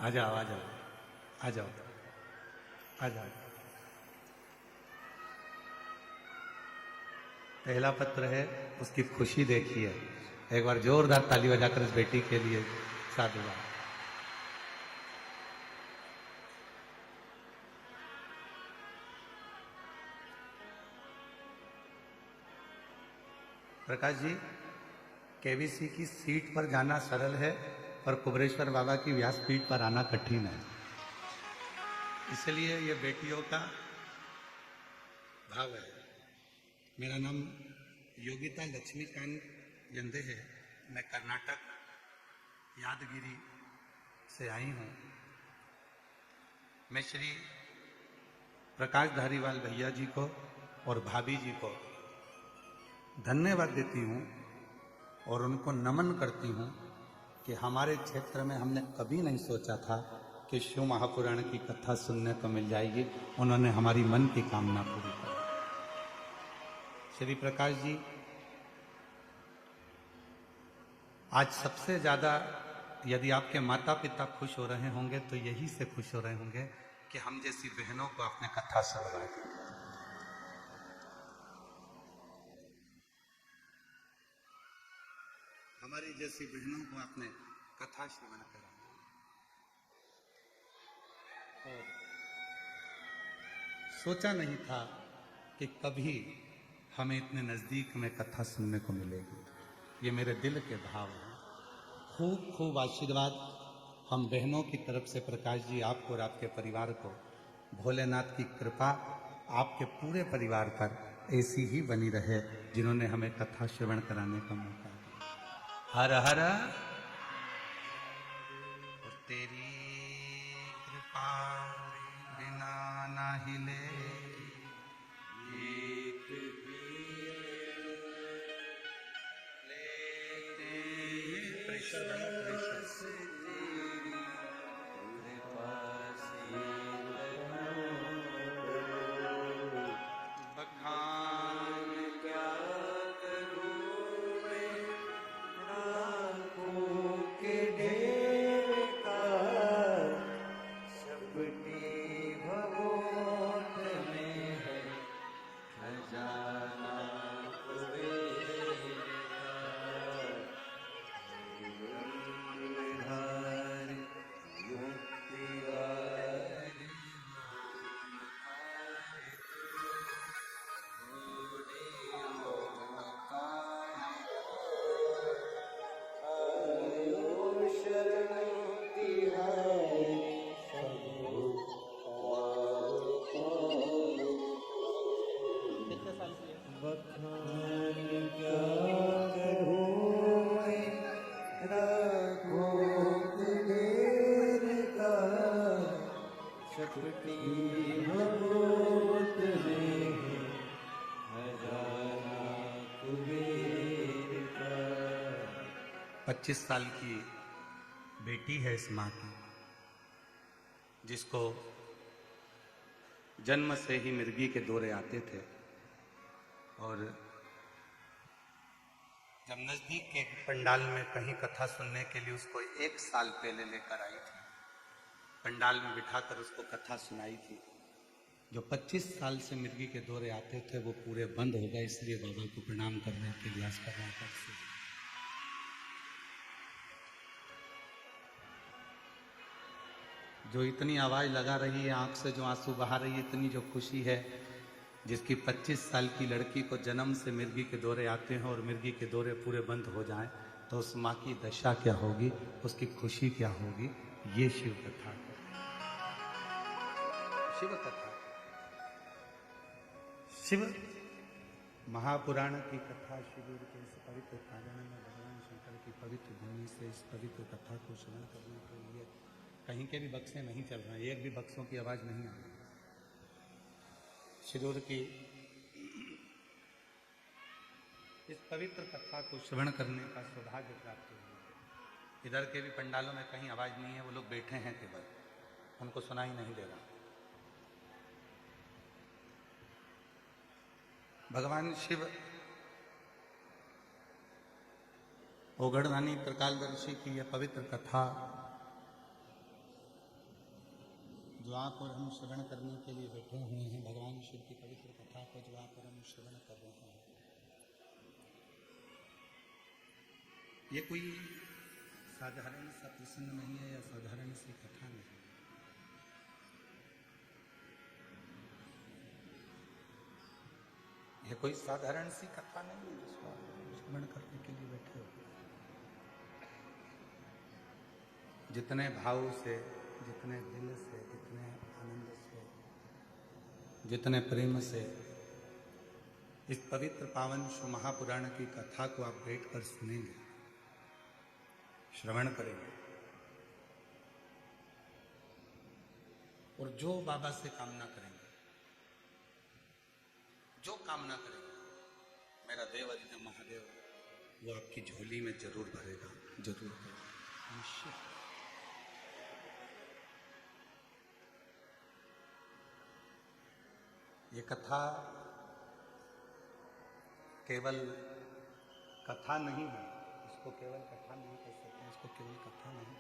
आ जाओ आ जाओ आ जाओ आ जाओ। पहला पत्र है, उसकी खुशी देखिए। एक बार जोरदार ताली बजाकर इस बेटी के लिए साधुवाद। प्रकाश जी, केबीसी की सीट पर जाना सरल है, पर कुबरेश्वर बाबा की व्यासपीठ पर आना कठिन है। इसलिए ये बेटियों का भाव है। मेरा नाम योगिता लक्ष्मीकांत यंदे है। मैं कर्नाटक यादगिरी से आई हूँ। मैं श्री प्रकाश धारीवाल भैया जी को और भाभी जी को धन्यवाद देती हूँ और उनको नमन करती हूँ कि हमारे क्षेत्र में हमने कभी नहीं सोचा था कि शिव महापुराण की कथा सुनने को मिल जाएगी। उन्होंने हमारी मन की कामना पूरी कर। श्री प्रकाश जी, आज सबसे ज्यादा यदि आपके माता पिता खुश हो रहे होंगे तो यही से खुश हो रहे होंगे कि हम जैसी बहनों को आपने कथा सुनवाई। हमारी जैसी बहनों को आपने कथा श्रवण करा। और सोचा नहीं था कि कभी हमें इतने नजदीक में कथा सुनने को मिलेगी। ये मेरे दिल के भाव हैं। खूब खूब आशीर्वाद हम बहनों की तरफ से प्रकाश जी आपको और आपके परिवार को। भोलेनाथ की कृपा आपके पूरे परिवार पर ऐसी ही बनी रहे जिन्होंने हमें कथा श्रवण कराने का मौका दिया। हर हर। और तेरी कृपा बिना ना हिले प्रेशर बड़ा प्रेशर। बखान क्या करूं मैं राखों के ढेर का, सबकी भगोत में है खजाना कुबेर का। सबकी भगोत में है खजाना कुबेर का। 25 साल की बेटी है इस माँ की, जिसको जन्म से ही मिर्गी के दौरे आते थे। और जब नजदीक के पंडाल में कहीं कथा सुनने के लिए उसको 1 साल पहले लेकर आई थी, पंडाल में बिठाकर उसको कथा सुनाई थी। जो 25 साल से मिर्गी के दौरे आते थे वो पूरे बंद हो गए। इसलिए बाबा को प्रणाम करने के लिए आज कर्नाटक से। जो इतनी आवाज लगा रही है, आंख से जो आंसू बहा रही है, इतनी जो खुशी है, जिसकी 25 साल की लड़की को जन्म से मिर्गी के दौरे आते हैं और मिर्गी के दौरे पूरे बंद हो जाएं, तो उस माँ की दशा क्या होगी, उसकी खुशी क्या होगी। ये शिव कथा, शिव कथा, शिव महापुराण की कथा शिविर के इस पवित्र प्रांगण में भगवान शंकर की पवित्र भूमि से इस पवित्र कथा को श्रवण करने के लिए कहीं के भी बक्से नहीं चल रहे हैं, एक भी बक्सों की आवाज नहीं आ रही। शिरूर की इस पवित्र कथा को श्रवण करने का सौभाग्य प्राप्त हुआ। इधर के भी पंडालों में कहीं आवाज नहीं है, वो लोग बैठे हैं केवल, उनको सुनाई नहीं दे रहा। भगवान शिव ओगढ़वानी त्रिकालदर्शी की यह पवित्र कथा जो आप और हम श्रवण करने के लिए बैठे हुए हैं भगवान शिव की पवित्र कथा को, जो आप और हम श्रवण कर रहे हैं, ये कोई साधारण सा प्रसंग नहीं है या साधारण सी कथा नहीं है। ये कोई साधारण सी कथा नहीं है जिसको आप श्रवण करने के लिए बैठे हो। जितने भाव से, जितने दिल से, जितने आनंद से, जितने प्रेम से इस पवित्र पावन शिव महापुराण की कथा को आप बैठकर सुनेंगे, श्रवण करेंगे, और जो बाबा से कामना करेंगे, जो कामना करेंगे, मेरा देव अधिदेव महादेव वो आपकी झोली में जरूर भरेगा, जरूर भरेगा, निश्चित। ये कथा केवल कथा नहीं है, इसको केवल कथा नहीं कह सकते, इसको केवल कथा नहीं,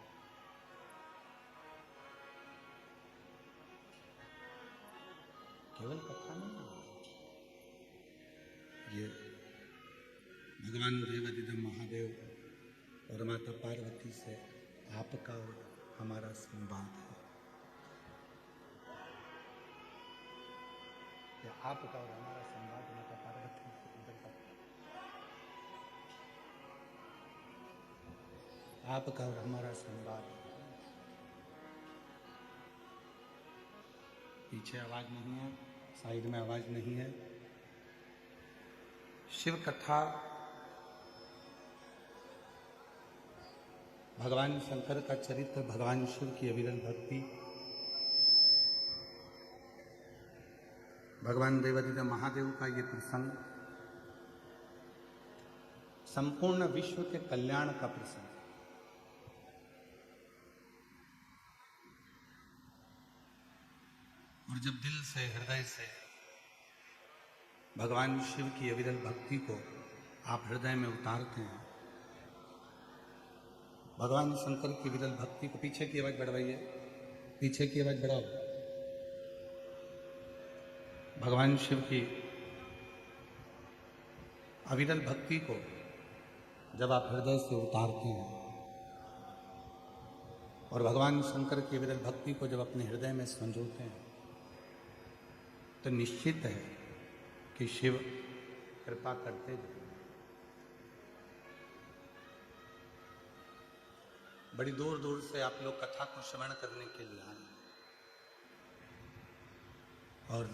केवल कथा नहीं है। ये भगवान देवाधिदेव महादेव और माता पार्वती से आपका और हमारा संवाद है, या आपका और हमारा संवाद माता पार्वती से आपका और हमारा संवाद। पीछे आवाज नहीं है, साइड में आवाज नहीं है। शिव कथा भगवान शंकर का चरित्र, भगवान शिव की अविरल भक्ति, भगवान देवाधिदेव महादेव का ये प्रसंग संपूर्ण विश्व के कल्याण का प्रसंग। और जब दिल से, हृदय से भगवान शिव की अविरल भक्ति को आप हृदय में उतारते हैं, भगवान शंकर की विरल भक्ति को, पीछे की आवाज बढ़वाइए, पीछे की आवाज बढ़ाओ, भगवान शिव की अविरल भक्ति को जब आप हृदय से उतारते हैं और भगवान शंकर की विरल भक्ति को जब अपने हृदय में संजोते हैं, तो निश्चित है कि शिव कृपा करते हैं। बड़ी दूर दूर से आप लोग कथा को श्रवण करने के लिए आए, और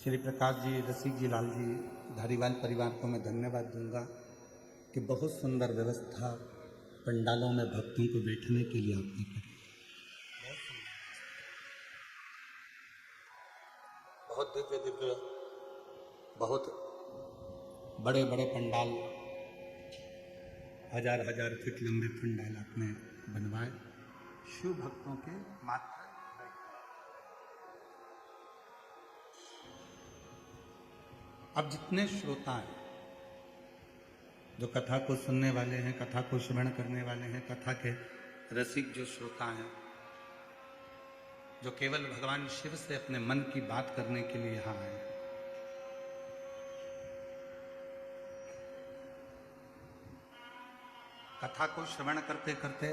श्री प्रकाश जी, रसिक जी, लाल जी, धारीवाल परिवार को मैं धन्यवाद दूंगा कि बहुत सुंदर व्यवस्था पंडालों में भक्तों को बैठने के लिए आपने करी। बहुत दिव्य दिव्य, बहुत बड़े बड़े पंडाल, हजार हजार फीट लंबे पंडाल आपने बनवाए शिव भक्तों के मात्र। अब जितने श्रोता हैं, जो कथा को सुनने वाले हैं, कथा को श्रवण करने वाले हैं, कथा के रसिक जो श्रोता हैं, जो केवल भगवान शिव से अपने मन की बात करने के लिए यहाँ आए, कथा को श्रवण करते करते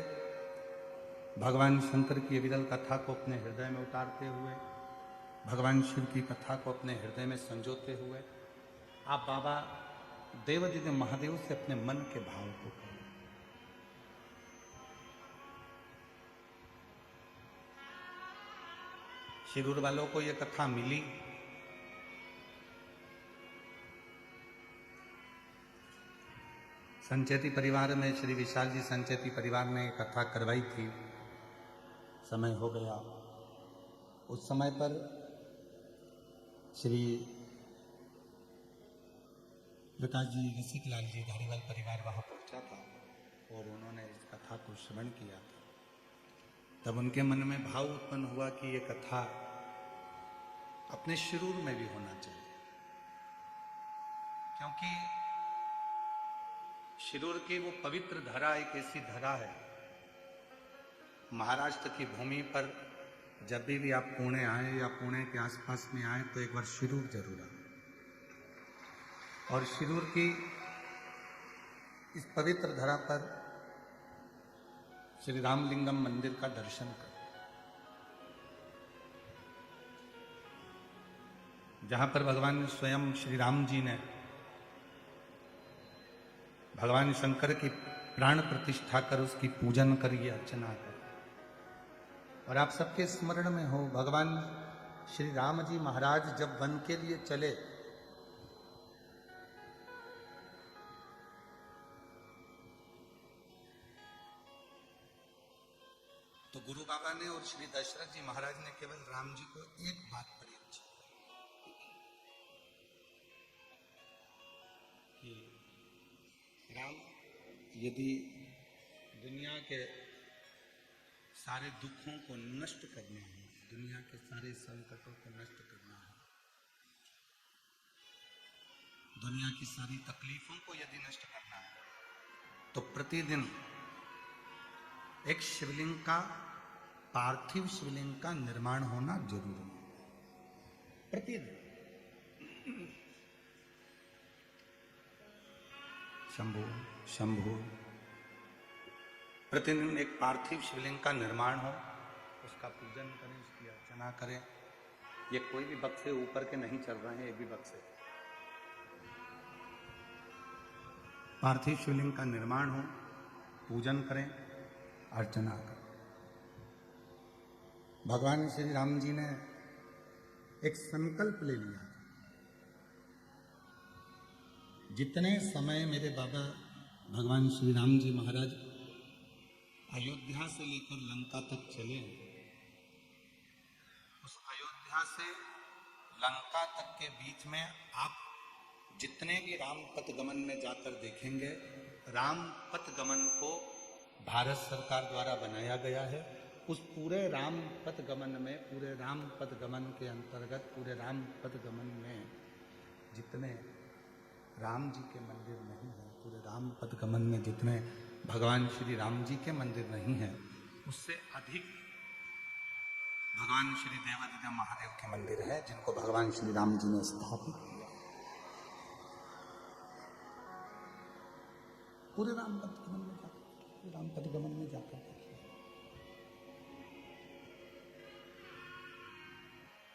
भगवान शंकर की विरल कथा को अपने हृदय में उतारते हुए, भगवान शिव की कथा को अपने हृदय में संजोते हुए, आप बाबा देवाधिदेव महादेव से अपने मन के भाव को करें। शिरूर वालों को यह कथा मिली, संचेती परिवार में, श्री विशाल जी संचेती परिवार ने कथा करवाई थी, समय हो गया। उस समय पर श्री प्रकाश जी, रसिक लाल जी, धारीवाल परिवार वहां पहुंचा था और उन्होंने इस कथा को श्रवण किया था। तब उनके मन में भाव उत्पन्न हुआ कि ये कथा अपने शिरूर में भी होना चाहिए, क्योंकि शिरूर की वो पवित्र धरा एक ऐसी धरा है महाराष्ट्र की भूमि पर जब भी आप पुणे आए या पुणे के आसपास में आए तो एक बार शिरूर जरूर आए और शिरूर की इस पवित्र धरा पर श्री रामलिंगम मंदिर का दर्शन करें, जहां पर भगवान स्वयं श्री राम जी ने भगवान शंकर की प्राण प्रतिष्ठा कर उसकी पूजन करिए, अर्चना कर। और आप सबके स्मरण में हो भगवान श्री राम जी महाराज जब वन के लिए चले तो गुरु बाबा ने और श्री दशरथ जी महाराज ने केवल राम जी को एक बात बड़ी अच्छी कि राम, यदि दुनिया के सारे दुखों को नष्ट करना है, दुनिया के सारे संकटों को नष्ट करना है, दुनिया की सारी तकलीफों को यदि नष्ट करना है तो प्रतिदिन एक शिवलिंग का, पार्थिव शिवलिंग का निर्माण होना जरूरी है। प्रतिदिन शंभु शंभु प्रतिदिन एक पार्थिव शिवलिंग का निर्माण हो, उसका पूजन करें, उसकी अर्चना करें। ये कोई भी बक्से ऊपर के नहीं चल रहे हैं, ये भी बक्से। पार्थिव शिवलिंग का निर्माण हो, पूजन करें, अर्चना करें। भगवान श्री राम जी ने एक संकल्प ले लिया, जितने समय मेरे बाबा भगवान श्री राम जी महाराज अयोध्या से लेकर लंका तक चले, उस अयोध्या से लंका तक के बीच में आप जितने भी राम पथ गमन में जाकर देखेंगे, राम पथ गमन को भारत सरकार द्वारा बनाया गया है। उस पूरे राम पथ गमन में, पूरे राम पथ गमन के अंतर्गत, पूरे राम पथ गमन में जितने राम जी के मंदिर नहीं हैं, पूरे राम पथ गमन में जितने भगवान श्री राम जी के मंदिर नहीं हैं, उससे अधिक भगवान श्री देवादिदेव महादेव के मंदिर है, जिनको भगवान श्री राम जी ने स्थापित किया। पूरे राम पथ गमन में जाकर, राम पथ गमन में जाकर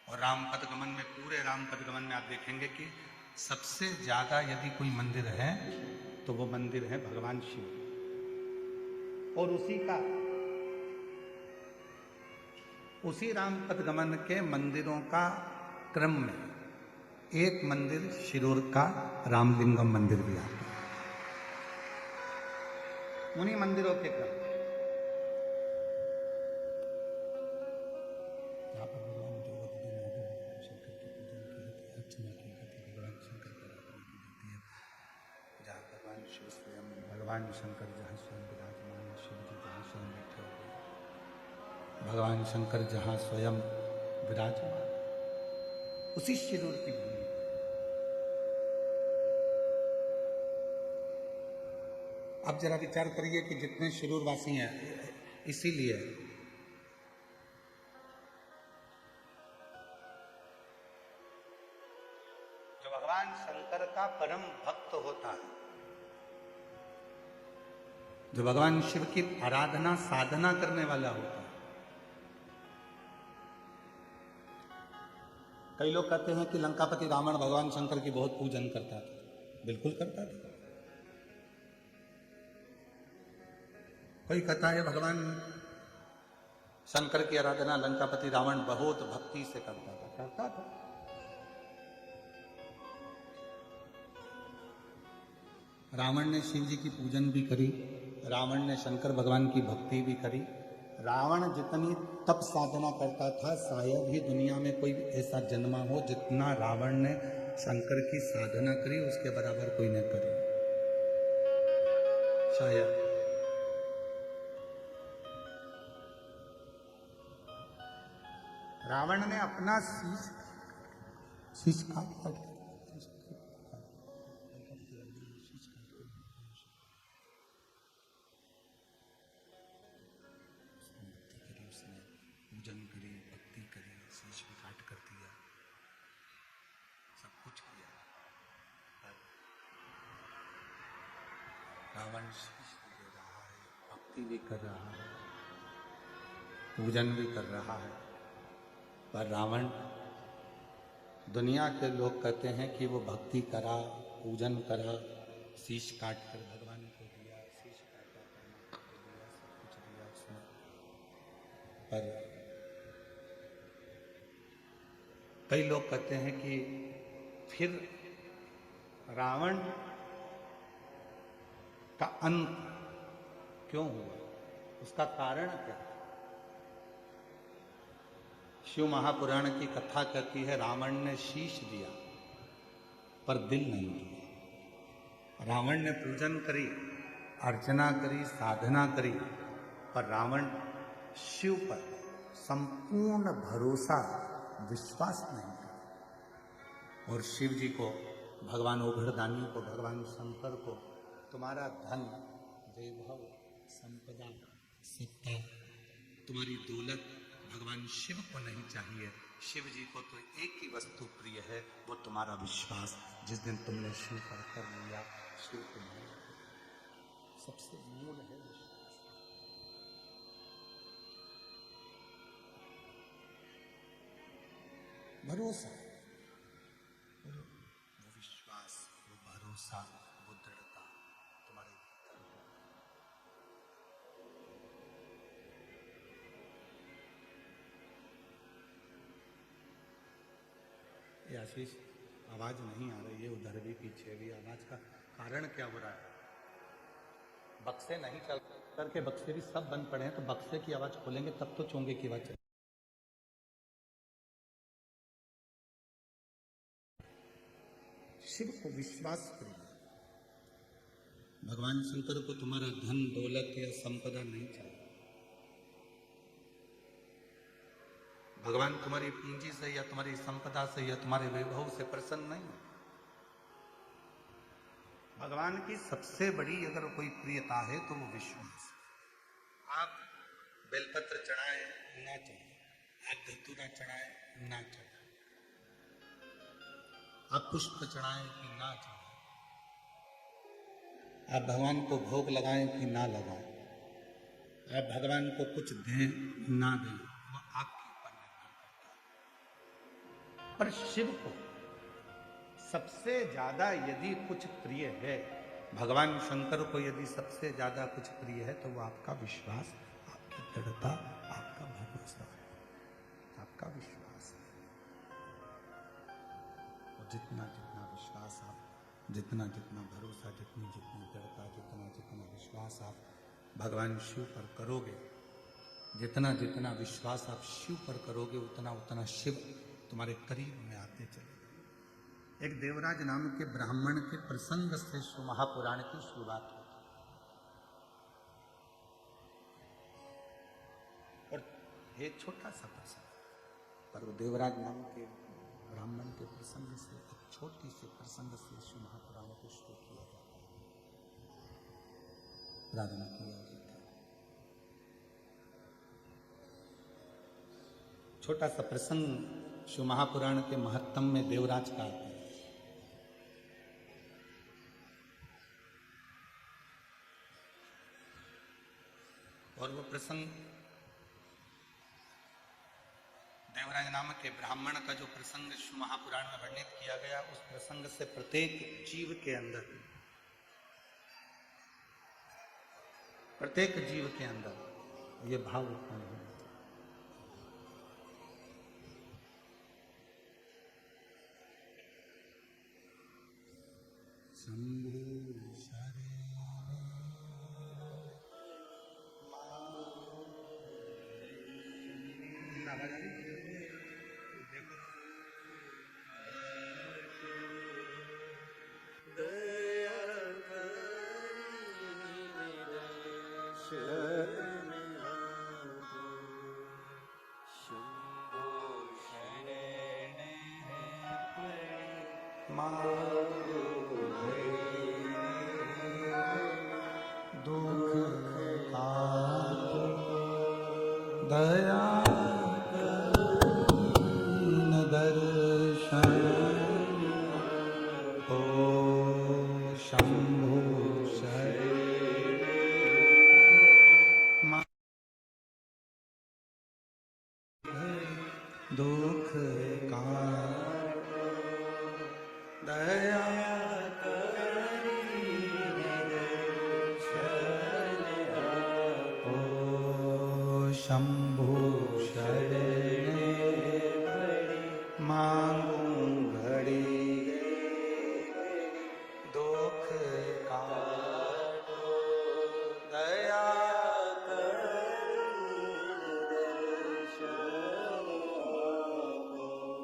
और राम पथ गमन में, पूरे राम पथ गमन में आप देखेंगे कि सबसे ज्यादा यदि कोई मंदिर है तो वो मंदिर है भगवान शिव। और उसी राम पथ गमन के मंदिरों का क्रम में एक मंदिर शिरूर का रामलिंगम मंदिर भी आता है। उन्हीं मंदिरों के क्रम जहाँ पर भगवान शंकर की पूजन की जाती है, अर्चना की जाती है, भगवान शंकर की आराधना की जाती है, जहाँ भगवान शिव स्वयं, भगवान शंकर जहाँ स्वयं विराजमान है, शिव जी जहाँ स्वयं बैठे हुए, भगवान शंकर जहाँ स्वयं विराजमान, उसी शिरूर की भूमि। अब जरा विचार करिए कि जितने शिरूर वासी हैं, इसीलिए जो भगवान शंकर का परम भक्त होता है, जो भगवान शिव की आराधना साधना करने वाला होता है। कई लोग कहते हैं कि लंकापति रावण भगवान शंकर की बहुत पूजन करता था। बिल्कुल करता था। कोई कहता है भगवान शंकर की आराधना लंकापति रावण बहुत भक्ति से करता था। रावण ने शिव जी की पूजन भी करी, रावण ने शंकर भगवान की भक्ति भी करी। रावण जितनी तप साधना करता था, शायद ही दुनिया में कोई ऐसा जन्मा हो जितना रावण ने शंकर की साधना करी, उसके बराबर कोई न करी शायद। रावण ने अपना शीश काट रावण शीश दे रहा है, भक्ति भी कर रहा है, पूजन भी कर रहा है। पर रावण, दुनिया के लोग कहते हैं कि वो भक्ति करा, पूजन करा, शीश काट कर भगवान को दिया, शीश काटा, परमात्मा को दिया, सब कुछ दिया उसने। पर कई लोग कहते हैं कि फिर रावण का अंत क्यों हुआ, उसका कारण क्या? शिव महापुराण की कथा कहती है रावण ने शीश दिया पर दिल नहीं दिया। रावण ने पूजन करी, अर्चना करी, साधना करी, पर रावण शिव पर संपूर्ण भरोसा, विश्वास नहीं करा। और शिव जी को, भगवान ओघड़दानी को, भगवान शंकर को, तुम्हारा धन, वैभव, संपदा, सत्ता, तुम्हारी दौलत भगवान शिव को नहीं चाहिए। शिव जी को तो एक ही वस्तु प्रिय है, वो तुम्हारा विश्वास। जिस दिन तुमने शिव पर कर लिया, शिव तुम्हारा सबसे मूल है विश्वास। भरोसा, वो विश्वास, वो भरोसा, वो दृढ़ता तुम्हारे भीतर है। ये आशीष, आवाज नहीं आ रही है, उधर भी पीछे भी। आवाज का कारण क्या हो रहा है? बक्से नहीं चल करके, बक्से भी सब बंद पड़े हैं, तो बक्से की आवाज खोलेंगे तब तो चोंगे की आवाज चले। शिव को विश्वास करिए। भगवान शंकर को तुम्हारा धन, दौलत या संपदा नहीं चाहिए। भगवान तुम्हारी पूंजी से या तुम्हारी संपदा से या तुम्हारे वैभव से प्रसन्न नहीं है। भगवान की सबसे बड़ी अगर कोई प्रियता है तो वो विश्वास। आप बेलपत्र चढ़ाए ना चढ़ाए, आप धतूरा चढ़ाए ना चढ़ाए, आप पुष्प चढ़ाए कि ना चढ़ाए, आप भगवान को भोग लगाएं कि ना लगाएं, आप भगवान को कुछ दें ना दें, वो आपके ऊपर निर्भर करता है। पर शिव को सबसे ज्यादा यदि कुछ प्रिय है, भगवान शंकर को यदि सबसे ज्यादा कुछ प्रिय है, तो वो आपका विश्वास, आपकी दृढ़ता, आपका भरोसा है, आपका विश्वास है। और जितना जितना विश्वास आप, जितना जितना भरोसा, जितनी जितनी दृढ़ता, जितना जितना विश्वास आप भगवान शिव पर करोगे, जितना जितना विश्वास आप शिव पर करोगे, उतना उतना शिव तुम्हारे करीब में आते चले। एक देवराज नाम के ब्राह्मण के प्रसंग से शिव महापुराण की शुरुआत होती है। और ये छोटा सा प्रसंग, पर वो देवराज नाम के ब्राह्मण के प्रसंग से, एक छोटी सी प्रसंग से शिव महापुराण को शुरू किया जाता है, प्रारंभ किया जाता है। छोटा सा प्रसंग शिव महापुराण के महत्तम में देवराज का आता है। और वो प्रसंग, देवराज नामक के ब्राह्मण का जो प्रसंग शिव महापुराण में वर्णित किया गया, उस प्रसंग से प्रत्येक जीव के अंदर, प्रत्येक जीव के अंदर ये भाव उत्पन्न होना चाहिए। शंभु शरे दया दर्शन ओ शंभु शरे शंभु शरणे मांगू घड़ी दुख काटो दया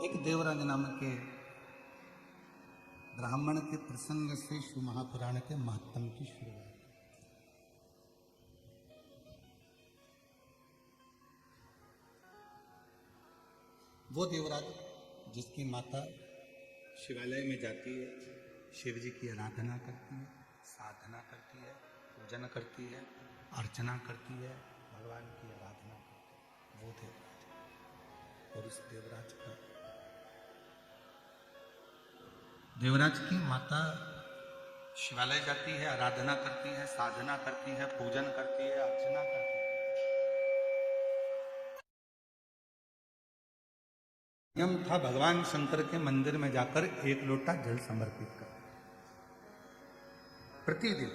एक देवराज नामक के ब्राह्मण के प्रसंग से शिव महापुराण के महात्म की शुरुआत। वो देवराज जिसकी माता शिवालय में जाती है, शिव जी की आराधना करती है, साधना करती है, पूजन करती है, अर्चना करती है, भगवान की आराधना करती है, वो देवराज। और उस देवराज की माता शिवालय जाती है, आराधना करती है, साधना करती है, पूजन करती है, अर्चना करती है। नियम था भगवान शंकर के मंदिर में जाकर एक लोटा जल समर्पित कर प्रतिदिन।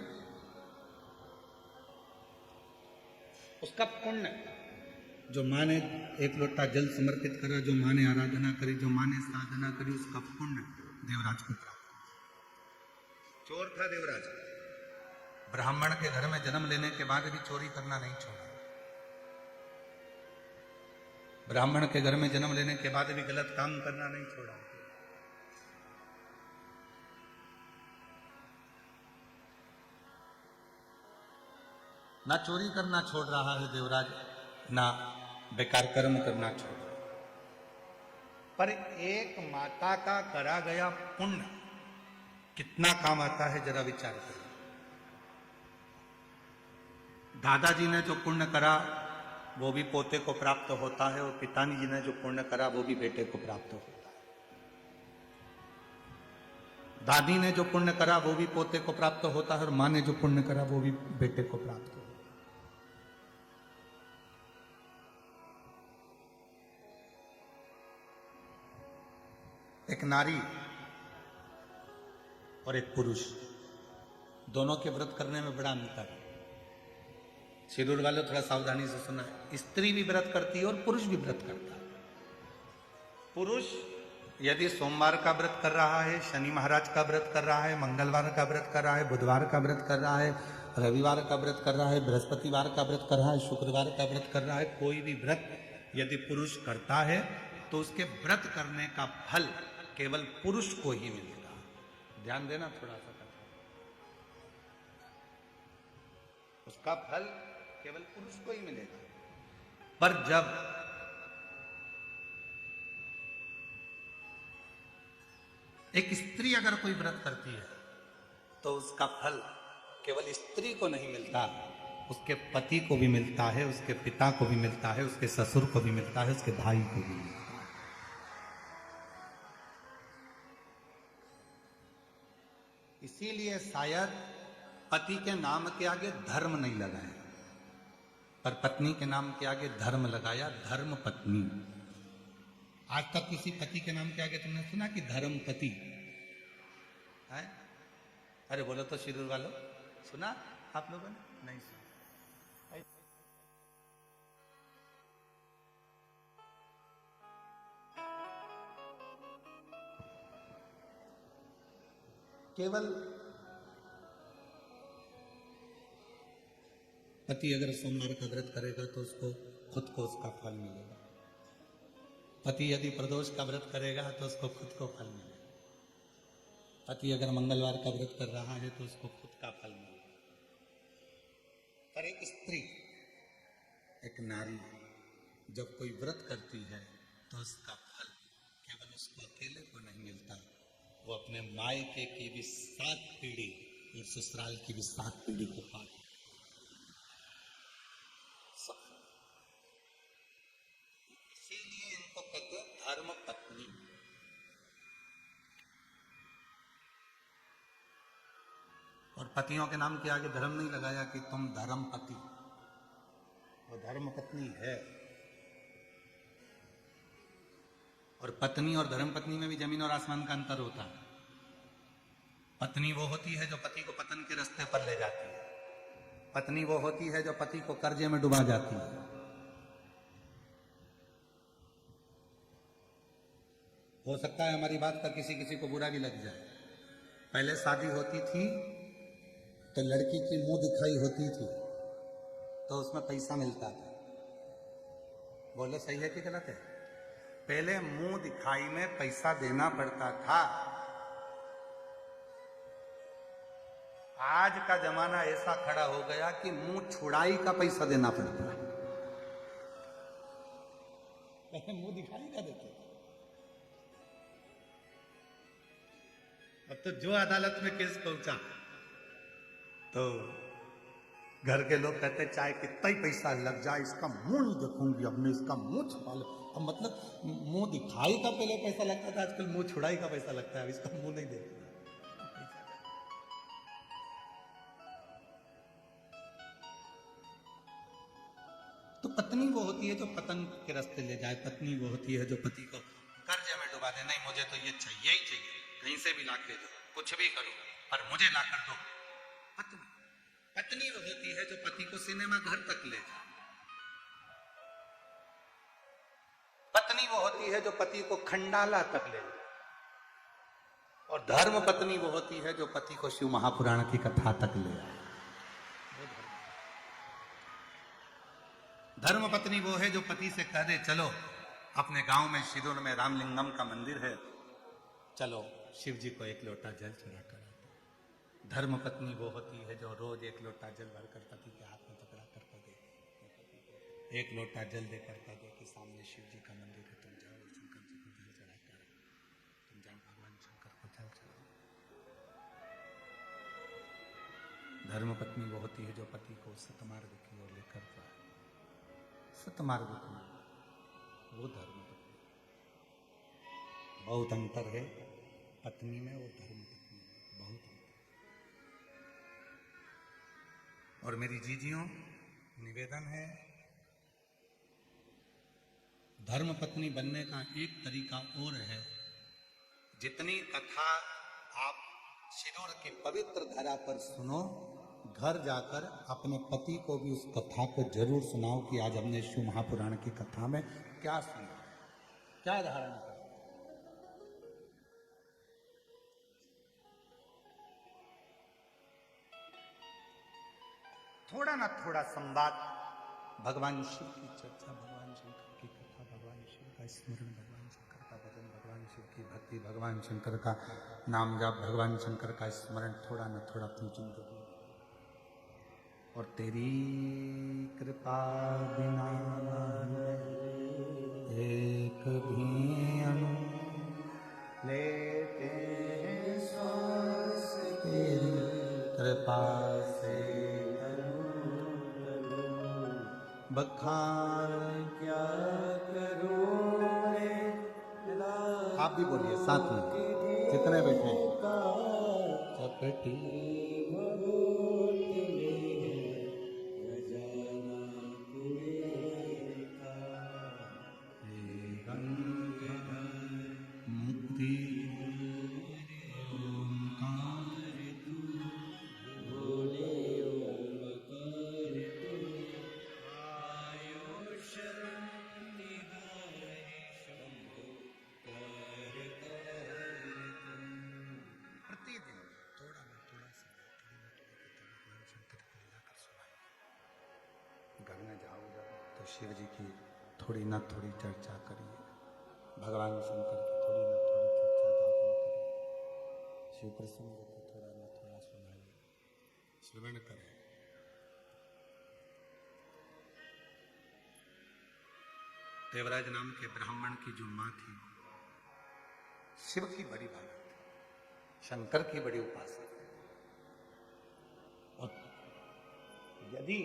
उसका पुण्य जो माँ ने एक लोटा जल समर्पित करा, जो माँ ने आराधना करी, जो माँ ने साधना करी, उसका पुण्य देवराज को प्राप्त। चोर था देवराज, ब्राह्मण के घर में जन्म लेने के बाद भी चोरी करना नहीं छोड़ा। ब्राह्मण के घर में जन्म लेने के बाद भी गलत काम करना नहीं छोड़ा। ना चोरी करना छोड़ रहा है देवराज, ना बेकार कर्म करना छोड़ रहा। पर एक माता का करा गया पुण्य कितना काम आता है, जरा विचार करें। दादाजी ने जो पुण्य करा वो भी पोते को प्राप्त होता है, और पिताजी जी ने जो पुण्य करा वो भी बेटे को प्राप्त होता है। दादी ने जो पुण्य करा वो भी पोते को प्राप्त होता है, और मां ने जो पुण्य करा वो भी बेटे को प्राप्त होता है। एक नारी और एक पुरुष, दोनों के व्रत करने में बड़ा अंतर है। शिरूर वालों थोड़ा सावधानी से सुना है। स्त्री भी व्रत करती है और पुरुष भी व्रत करता है। पुरुष यदि सोमवार का व्रत कर रहा है, शनि महाराज का व्रत कर रहा है, मंगलवार का व्रत कर रहा है, बुधवार का व्रत कर रहा है, रविवार का व्रत कर रहा है, बृहस्पतिवार का व्रत कर रहा है, शुक्रवार का व्रत कर रहा है, कोई भी व्रत यदि पुरुष करता है तो उसके व्रत करने का फल केवल पुरुष को ही मिलेगा। ध्यान देना थोड़ा सा, उसका फल केवल पुरुष को ही मिलेगा। पर जब एक स्त्री अगर कोई व्रत करती है तो उसका फल केवल स्त्री को नहीं मिलता, उसके पति को भी मिलता है, उसके पिता को भी मिलता है, उसके ससुर को भी मिलता है, उसके भाई को भी मिलता है। इसीलिए शायद पति के नाम के आगे धर्म नहीं लगाया, पर पत्नी के नाम के आगे धर्म लगाया, धर्म पत्नी। आज तक किसी पति के नाम के आगे तुमने सुना कि धर्म पति है? अरे बोलो तो शिरूर वालों, सुना आप लोगों ने? नहीं सुना। केवल पति अगर सोमवार का व्रत करेगा तो उसको खुद को उसका फल मिलेगा। पति यदि प्रदोष का व्रत करेगा तो उसको खुद को फल मिलेगा। पति अगर मंगलवार का व्रत कर रहा है तो उसको खुद का फल मिलेगा। पर एक स्त्री, एक नारी जब कोई व्रत करती है तो उसका फल केवल उसको अकेले को नहीं मिलता, वो अपने मायके की भी 7 पीढ़ी और ससुराल की भी 7 पीढ़ी को पार। इसीलिए इनको कहते हैं धर्म पत्नी। और पतियों के नाम के आगे धर्म नहीं लगाया कि तुम धर्म पति, वो धर्म पत्नी है। और पत्नी और धर्म पत्नी में भी जमीन और आसमान का अंतर होता है। पत्नी वो होती है जो पति को पतन के रास्ते पर ले जाती है। पत्नी वो होती है जो पति को कर्जे में डुबा जाती है। हो सकता है हमारी बात पर किसी किसी को बुरा भी लग जाए। पहले शादी होती थी तो लड़की की मुंह दिखाई होती थी, तो उसमें पैसा मिलता था। बोलो सही है कि गलत है? पहले मुंह दिखाई में पैसा देना पड़ता था। आज का जमाना ऐसा खड़ा हो गया कि मुंह छुड़ाई का पैसा देना पड़ता है। पहले मुंह दिखाई का देते थे। अब तो जो अदालत में केस पहुंचा तो घर के लोग कहते चाहे कितना ही पैसा लग जाए इसका मुंह नहीं देखूंगी, अब मैं इसका मुंह छुपा लो। अब मतलब मुंह दिखाई का पहले पैसा लगता था, आजकल मुंह छुड़ाई का पैसा लगता है। अब इसका मुंह नहीं देखना। तो पत्नी वो होती है जो पतंग के रास्ते ले जाए, पत्नी वो होती है जो पति को कर्जे में डुबा दे। नहीं मुझे तो ये चाहिए ही चाहिए, कहीं से भी ला के दो, कुछ भी करो पर मुझे ला कर दो। पत्नी पत्नी वो होती है जो पति को सिनेमा घर तक ले जाए। पत्नी वो होती है जो पति को खंडाला तक ले जाए। और धर्म पत्नी वो होती है जो पति को शिव महापुराण की कथा तक ले आए। धर्म पत्नी वो है जो पति से कह दे चलो अपने गांव में शिरूर में रामलिंगम का मंदिर है, चलो शिव जी को एक लोटा जल चढ़ा कर। धर्म पत्नी वो होती है जो रोज एक लोटा जल भरकर पति के हाथ में पकड़ा कर दे, एक लोटा जल देकर कह दे कि सामने शिव जी का मंदिर है, तुम जाओ शंकर जी को जल चढ़ा कर, तुम जाओ भगवान शंकर को जल चढ़ाओ। धर्म पत्नी वो होती है जो पति को सतमार्ग की ओर लेकर जाए। सतमार्ग की वो धर्म पत्नी। बहुत अंतर है पत्नी में और धर्म पत्नी में, बहुत अंतर। और मेरी जीजियों निवेदन है, धर्म पत्नी बनने का एक तरीका और है। जितनी कथा आप शिरूर की पवित्र धारा पर सुनो, घर जाकर अपने पति को भी उस कथा को जरूर सुनाओ कि आज हमने शिव महापुराण की कथा में क्या सुना, क्या धारण किया। थोड़ा ना थोड़ा संवाद, भगवान शिव की चर्चा, भगवान शंकर की कथा, भगवान शिव का स्मरण, भगवान शंकर का भजन, भगवान शिव की भक्ति, भगवान शंकर का नाम जाप, भगवान शंकर का स्मरण थोड़ा ना थोड़ा अपनी जिंदगी। और तेरी कृपा बिना एक भी अणु लेते हैं सांस, तेरी कृपा से बखान क्या करूं। आप भी बोलिए साथ में, कितने बैठे हैं। चपटी मुक्ति घर में जाओ तो शिव जी की थोड़ी ना थोड़ी चर्चा करिए, भगवान शंकर की थोड़ी ना थोड़ी चर्चा धारण करिए, शिव प्रसंग को थोड़ा ना थोड़ा सुनाइए, श्रवण करें। देवराज नाम के ब्राह्मण की जो माँ थी, शिव की बड़ी भक्त, शंकर की बड़ी उपासक, और यदि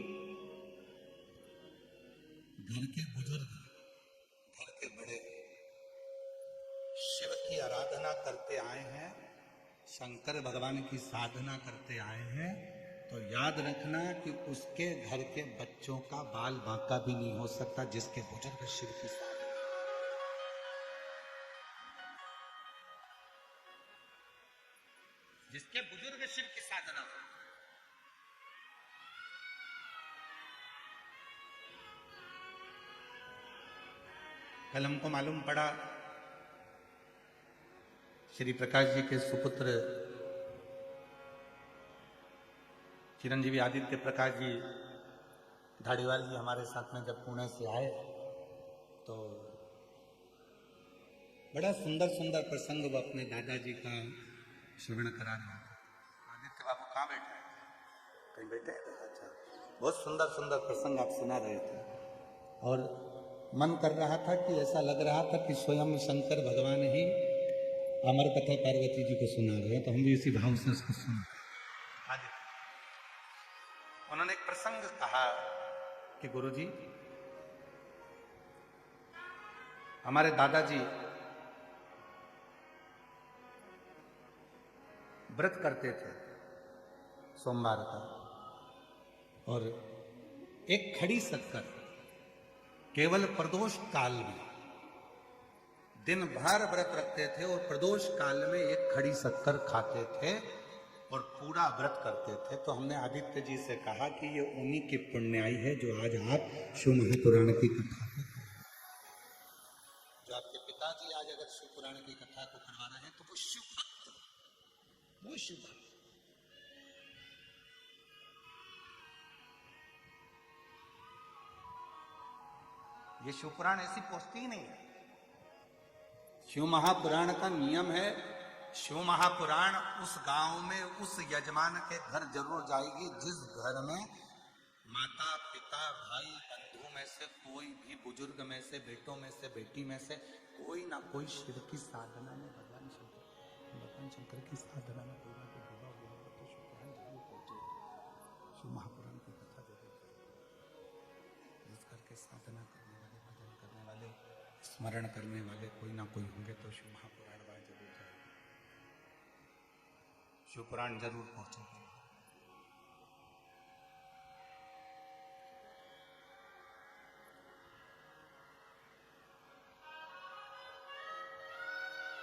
घर के बुजुर्ग, घर के बड़े शिव की आराधना करते आए हैं, शंकर भगवान की साधना करते आए हैं, तो याद रखना कि उसके घर के बच्चों का बाल बांका भी नहीं हो सकता जिसके बुजुर्ग शिव की साधना। जिसके बुजुर्ग शिव की साधना हो। कल हमको मालूम पड़ा श्री प्रकाश जी के सुपुत्र चिरंजीवी आदित्य प्रकाश जी धाड़ीवाल जी हमारे साथ में जब पुणे से आए तो बड़ा सुंदर सुंदर प्रसंग वो अपने दादाजी का श्रवण करा रहे थे। आदित्य बाबू कहाँ बैठे हैं? कहीं बैठे हैं? अच्छा, बहुत सुंदर सुंदर प्रसंग आप सुना रहे थे और मन कर रहा था कि ऐसा लग रहा था कि स्वयं शंकर भगवान ही अमर कथा पार्वती जी को सुना रहे हैं, तो हम भी इसी भाव से उसको सुना। आदित्य उन्होंने एक प्रसंग कहा कि गुरुजी हमारे दादाजी व्रत करते थे सोमवार का और एक खड़ी शक्कर केवल प्रदोष काल में दिन भर व्रत रखते थे और प्रदोष काल में एक खड़ी शक्कर खाते थे और पूरा व्रत करते थे। तो हमने आदित्य जी से कहा कि ये उन्हीं की पुण्याई है जो आज आप शिव महापुराण की कथा जो आपके पिताजी आज अगर शिव पुराण की कथा को करवा रहे हैं तो वो शिव भक्त, वो शिव भक्त। ये शिव पुराण ऐसी पोस्ती ही नहीं है। शिव महापुराण का नियम है, शिव महापुराण उस गांव में उस यजमान के घर जरूर जाएगी जिस घर में माता पिता भाई बंधु में से कोई भी बुजुर्ग में से बेटों में से बेटी में से कोई ना कोई शिव की साधना में भगवान शंकर की साधना में कोई ना कोई डूबा हुआ होगा तो शिव पुराण जरूर पहुंचेगा। शिव महापुराण की कथा जरूर जिस घर के साधना करने वाले भजन करने वाले स्मरण करने वाले कोई ना कोई होंगे तो शिव महापुराण वहां जरूर जाएगा, शिव पुराण जरूर पहुंचेगा।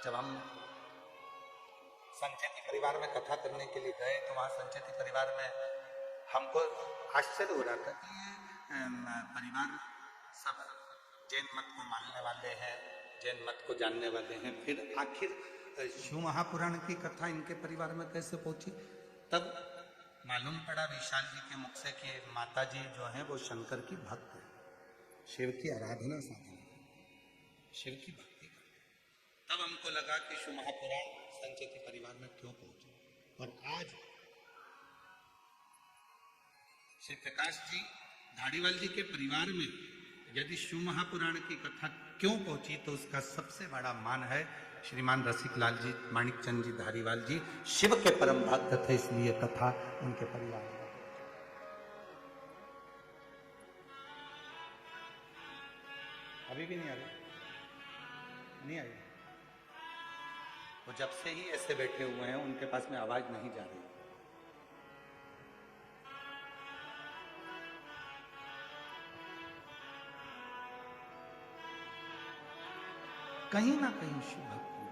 जब हम संचेती परिवार में कथा करने के लिए गए तो वहां संचेती परिवार में हमको आश्चर्य हो रहा था कि ये परिवार सब जैन मत को मानने वाले हैं, जैन मत को जानने वाले हैं, फिर आखिर शिव महापुराण की कथा इनके परिवार में कैसे पहुंची? तब मालूम पड़ा विशाल जी के मुख से कि माता जी जो है वो शंकर की भक्त है, शिव की आराधना साधना, शिव की भक्ति करते। तब हमको लगा कि शिव महापुराण संचेती परिवार में क्यों पहुंचे। और आज श्री प्रकाश जी धाड़ीवाल जी के परिवार में यदि शिव महापुराण की कथा क्यों पहुंची तो उसका सबसे बड़ा मान है श्रीमान रसिकलाल जी माणिकचंद जी धारीवाल जी शिव के परम भक्त थे, इसलिए कथा उनके परिवार में। अभी भी नहीं आ रही, नहीं आई। वो जब से ही ऐसे बैठे हुए हैं उनके पास में आवाज नहीं जा रही। कहीं ना कहीं शिव भक्ति,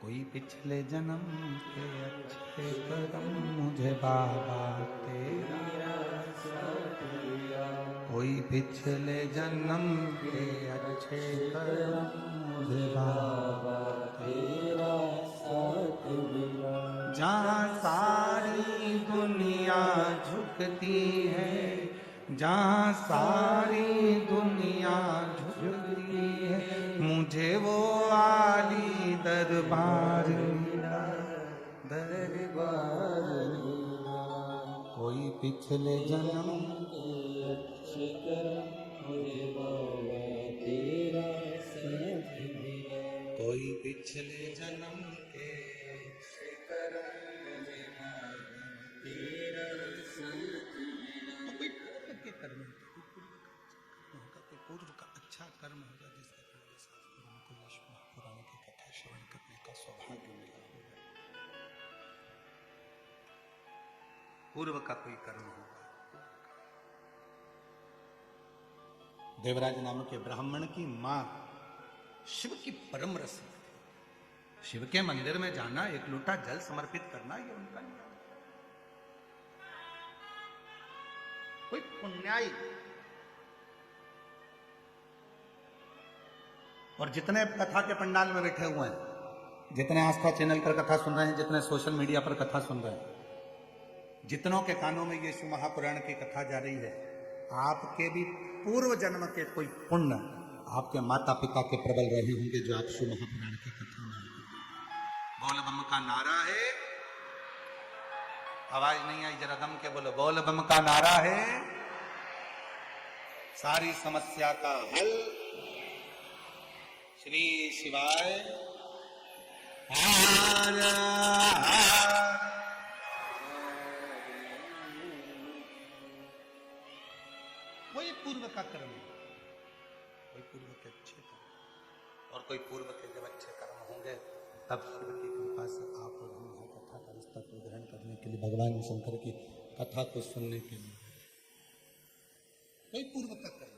कोई पिछले जन्म के अच्छे कर्म मुझे बाबा तेरा साथ दिया, कोई पिछले जन्म के अच्छे कर्म मुझे बाबा तेरा साथ दिया। जहाँ सारी दुनिया झुकती है, जहाँ सारी दुनिया झुकती है, मुझे वो आली दरबार मिला, दरबार मिला। कोई पिछले जन्म के अच्छे कर्म मुझे बाबा तेरा साथ दिया, कोई पिछले जन्म के अच्छे कर्म मुझे बाबा तेरा साथ दिया। कोई पूर्व के कर्म, कोई पूर्व का अच्छा कर्म होगा जिसके पूरे साथ हमको यश महापुराण की कथा श्रवण करने का सौभाग्य मिला होगा। पूर्व का कोई कर्म होगा। देवराज नाम के ब्राह्मण की मां शिव की परम रसिक थी। शिव के मंदिर में जाना, एक लोटा जल समर्पित करना, ये उनका नियम। कोई पुण्याई और जितने कथा के पंडाल में बैठे हुए हैं जितने आस्था चैनल पर कथा सुन रहे हैं, जितने सोशल मीडिया पर कथा सुन रहे हैं, जितनों के कानों में ये शिव महापुराण की कथा जा रही है, आपके भी पूर्व जन्म के कोई पुण्य आपके माता पिता के प्रबल रहे होंगे जो आप शिव महापुराण की कथा में। बोल बम का नारा है, आवाज नहीं आई, जरा दम के बोलो, बोल बम का नारा है, सारी समस्या का हल श्री शिवाय हर हर। वही पूर्व का कर्म है, कोई पूर्व के अच्छे कर्म, और कोई पूर्व के जब अच्छे कर्म होंगे तब शिव की कृपा से आप और हम यहाँ कथा का विस्तार को ग्रहण करने के लिए, भगवान शंकर की कथा को सुनने के लिए, कोई पूर्व का कर्म।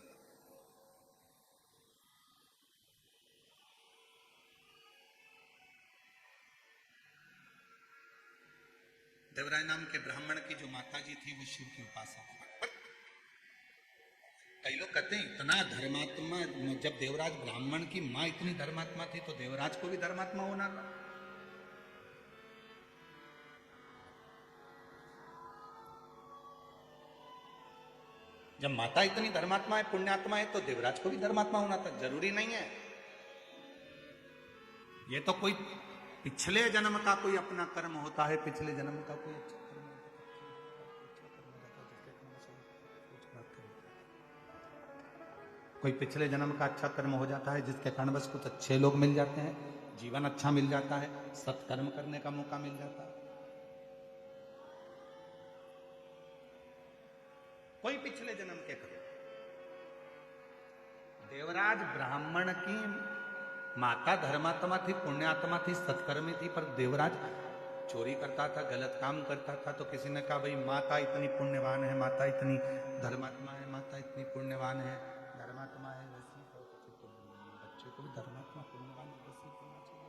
देवराय नाम के ब्राह्मण की जो माता जी थी वो शिव की उपासक। कई लोग कहते हैं इतना धर्मात्मा, जब देवराज ब्राह्मण की मां इतनी धर्मात्मा थी तो देवराज को भी धर्मात्मा होना था। जब माता इतनी धर्मात्मा है, पुण्यात्मा है, तो देवराज को भी धर्मात्मा होना था। जरूरी नहीं है, ये तो कोई पिछले जन्म का कोई अपना कर्म होता है, पिछले जन्म का कोई अच्छा कर्म कोई पिछले जन्म का अच्छा कर्म हो जाता है जिसके कारण बस कुछ अच्छे लोग मिल जाते हैं, जीवन अच्छा मिल जाता है, सत्कर्म करने का मौका मिल जाता है। कोई पिछले जन्म के कर्म। देवराज ब्राह्मण की माता धर्मात्मा थी, पुण्यात्मा थी, सत्कर्मी थी, पर देवराज चोरी करता था, गलत काम करता था। तो किसी ने कहा भाई माता इतनी पुण्यवान है, माता इतनी धर्मात्मा है, माता इतनी पुण्यवान है, धर्मात्मा है, वैसी तो बच्चे को भी धर्मात्मा पुण्यवान वैसी होना चाहिए।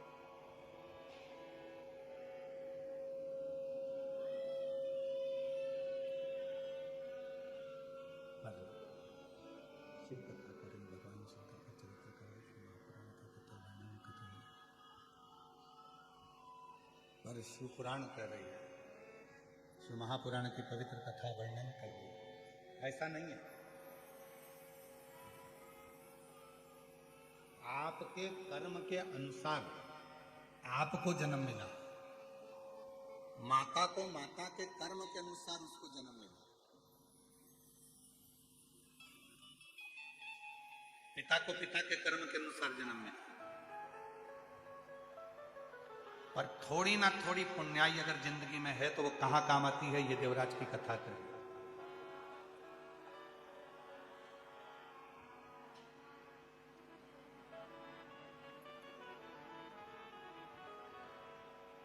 शिव कथा करें, भगवान शंकर का चरित्र करें, शिव महापुराण का कथा वर्णन करें, पर शिव पुराण कर रही है, शिव महापुराण की पवित्र कथा वर्णन कर रही है। ऐसा नहीं है, आपके कर्म के अनुसार आपको जन्म मिला, माता को माता के कर्म के अनुसार उसको जन्म मिला, पिता को पिता के कर्म के अनुसार जन्म मिला। पर थोड़ी ना थोड़ी पुण्याई अगर जिंदगी में है तो वो कहां काम आती है, ये देवराज की कथा करें।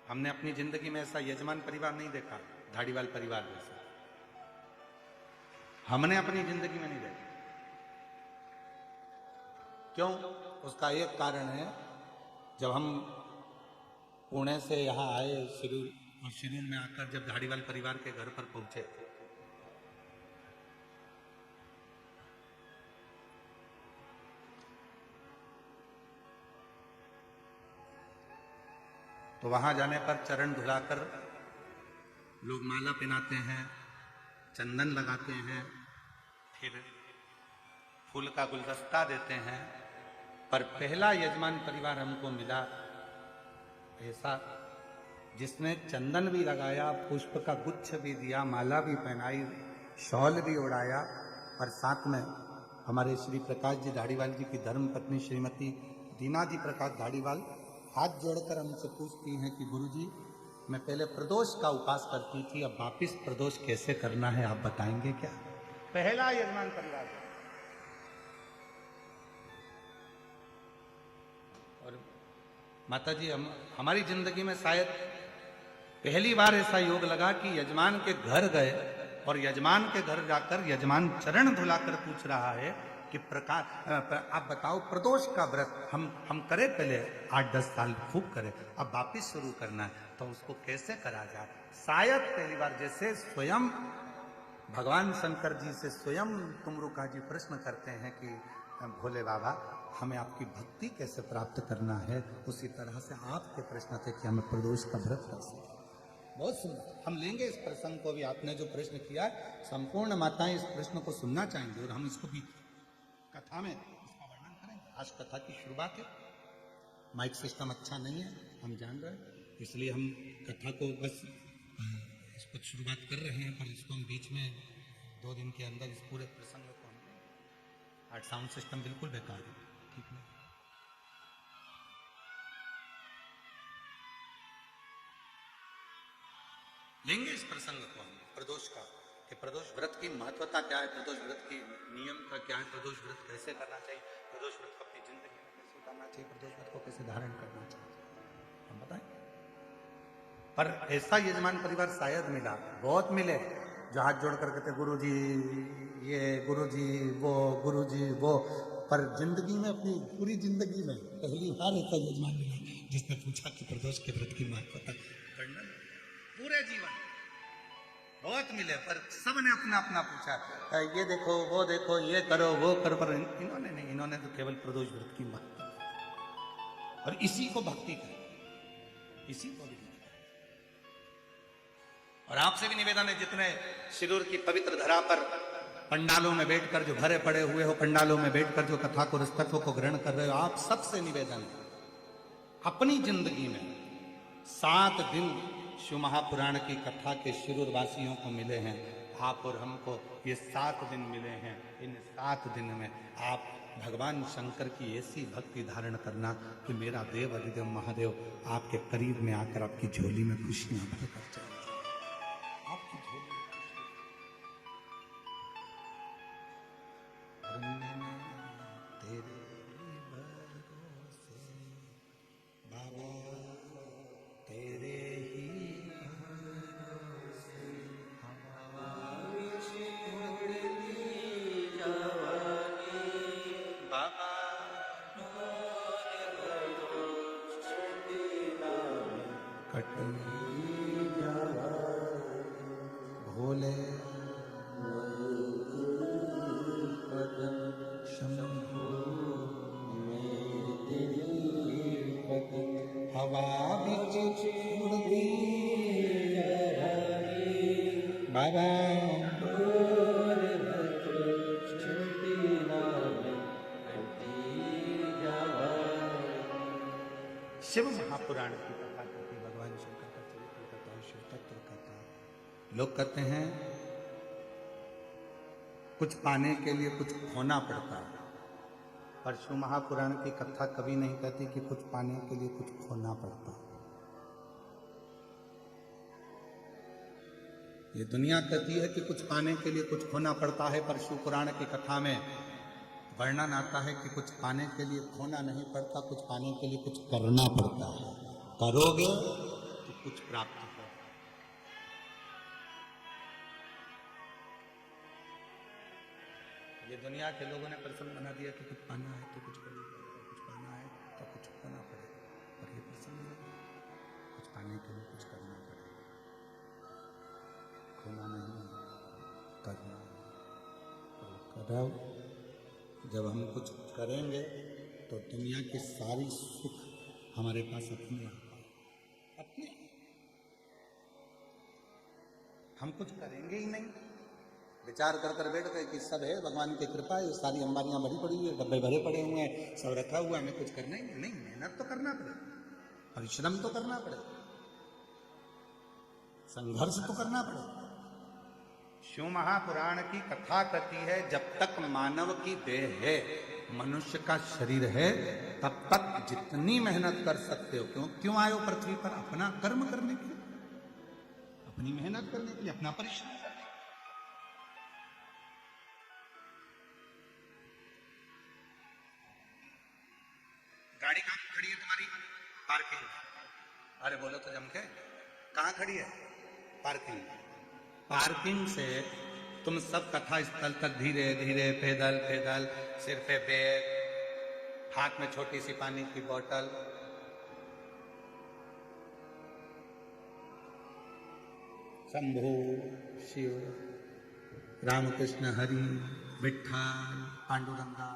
हमने अपनी जिंदगी में ऐसा यजमान परिवार नहीं देखा, धाड़ीवाल परिवार जैसा हमने अपनी जिंदगी में नहीं देखा। क्यों? उसका एक कारण है, जब हम पुणे से यहाँ आए शिरूर, और शिरूर में आकर जब धाड़ीवाल परिवार के घर पर पहुंचे तो वहां जाने पर चरण धुलाकर लोग माला पहनाते हैं, चंदन लगाते हैं, फिर फूल का गुलदस्ता देते हैं। पर पहला यजमान परिवार हमको मिला ऐसा जिसने चंदन भी लगाया, पुष्प का गुच्छ भी दिया, माला भी पहनाई, शॉल भी उड़ाया, और साथ में हमारे श्री प्रकाश जी धाड़ीवाल जी की धर्म पत्नी श्रीमती दीना जी प्रकाश धाड़ीवाल हाथ जोड़कर हमसे पूछती हैं कि गुरुजी, मैं पहले प्रदोष का उपास करती थी, अब वापिस प्रदोष कैसे करना है आप बताएंगे क्या? पहला यजमान परिवार। और माता जी, हमारी जिंदगी में शायद पहली बार ऐसा योग लगा कि यजमान के घर गए और यजमान के घर जाकर यजमान चरण धुलाकर पूछ रहा है कि प्रकाश आप बताओ, प्रदोष का व्रत हम करें, पहले 8-10 साल खूब करें, अब वापिस शुरू करना है, तो उसको कैसे करा जाए? शायद पहली बार जैसे स्वयं भगवान शंकर जी से स्वयं तुमरुका जी प्रश्न करते हैं कि भोले बाबा हमें आपकी भक्ति कैसे प्राप्त करना है, उसी तरह से आपके प्रश्न थे कि हमें प्रदोष का व्रत कैसे। बहुत सुंदर, हम लेंगे इस प्रसंग को भी। आपने जो प्रश्न किया, संपूर्ण माताएं इस प्रश्न को सुनना चाहेंगे और हम इसको भी कथा में इसका वर्णन करेंगे। आज कथा की शुरुआत है, माइक सिस्टम अच्छा नहीं है, हम जान रहे हैं, इसलिए हम कथा को बस इसको शुरुआत कर रहे हैं, पर इसको हम बीच में 2 दिन के अंदर इस पूरे प्रसंग को हम, आज साउंड सिस्टम बिल्कुल बेकार है, ठीक है। लेंगे इस प्रसंग को हम प्रदोष का, कि प्रदोष व्रत की महत्वता क्या है, प्रदोष व्रत की नियम का क्या है, प्रदोष व्रत कैसे करना चाहिए, प्रदोष व्रत को अपनी जिंदगी में कैसे उतारना चाहिए, प्रदोष व्रत को कैसे धारण करना चाहिए, हम बताएं। पर ऐसा यजमान परिवार शायद मिला, बहुत मिले, जो हाथ जोड़ कर कहते गुरुजी ये, गुरुजी वो, गुरुजी वो, पर जिंदगी में, अपनी पूरी जिंदगी में पहली बार ऐसा यजमान मिला जिसने पूछा कि प्रदोष के व्रत की महत्वता वर्णन। पूरे जीवन बहुत मिले, पर सबने अपना अपना पूछा, ये देखो वो देखो, ये करो वो करो, पर इन्होंने नहीं, इन्होंने तो केवल प्रदोष व्रत की महत्वता, और इसी को भक्ति करें, इसी को भी। और आपसे भी निवेदन है, जितने सिंदूर की पवित्र धरा पर पंडालों में बैठकर जो भरे पड़े हुए हो, पंडालों में बैठकर जो कथा को, रसतत्व को ग्रहण कर रहे हो, आप सबसे निवेदन है, अपनी जिंदगी में 7 दिन शिव महापुराण की कथा के शिरूर वासियों को मिले हैं, आप और हमको ये 7 दिन मिले हैं। इन 7 दिन में आप भगवान शंकर की ऐसी भक्ति धारण करना कि मेरा देव अधिदेव महादेव आपके करीब में आकर आपकी झोली में खुशियां भरकर चले, आपकी झोली में तेरे भरोसे बाबा, तेरे ही भरोसे बाबा, कटनी भोले हवा बिच उड़ती बाबा, शिव महापुराण की कथा करती, भगवान शंकर का चरित्र कथा, शिव तत्व कथा। लोग कहते हैं कुछ पाने के लिए कुछ खोना पड़ता है, पर शिव महापुराण की कथा कभी नहीं कहती कि कुछ पाने के लिए कुछ खोना पड़ता है। ये दुनिया कहती है कि कुछ पाने के लिए कुछ खोना पड़ता है, पर शिव पुराण की कथा में वर्णन आता है कि कुछ पाने के लिए खोना नहीं पड़ता, कुछ पाने के लिए कुछ करना पड़ता है, करोगे तो कुछ प्राप्त हो। ये दुनिया के लोगों ने प्रसंग बना दिया कि कुछ पाना है तो कुछ करना पड़ेगा, कुछ पाना है तो कुछ खोना पड़ेगा, पर ये प्रसंग नहीं, कुछ पाने के लिए कुछ करना पड़ेगा, खोना नहीं, करना। करो, जब हम कुछ करेंगे तो दुनिया के सारी सुख हमारे पास अपने अपने, हम कुछ करेंगे ही नहीं, विचार कर कर बैठ गए कि सब है भगवान की कृपा है, सारी अंबारियां भरी पड़ी हुई है, डब्बे भरे पड़े हुए हैं, सब रखा हुआ है, हमें कुछ करना ही नहीं। मेहनत तो करना पड़ेगा, परिश्रम तो करना पड़ेगा, संघर्ष तो करना पड़ेगा। शिव महापुराण की कथा कहती है जब तक मानव की देह है, मनुष्य का शरीर है, तब तक जितनी मेहनत कर सकते हो। क्यों आए हो पृथ्वी पर? अपना कर्म करने के लिए, अपनी मेहनत करने के लिए, अपना परिश्रम करने के लिए। गाड़ी कहाँ खड़ी है तुम्हारी? पार्किंग। अरे बोलो तो जम के, कहाँ खड़ी है? पार्किंग। पार्किंग से तुम सब कथा स्थल तक धीरे धीरे पैदल पैदल, सिर पे बैग, हाथ में छोटी सी पानी की बोतल, शंभु शिव, रामकृष्ण हरि, विठ्ठल, पांडुरंगा,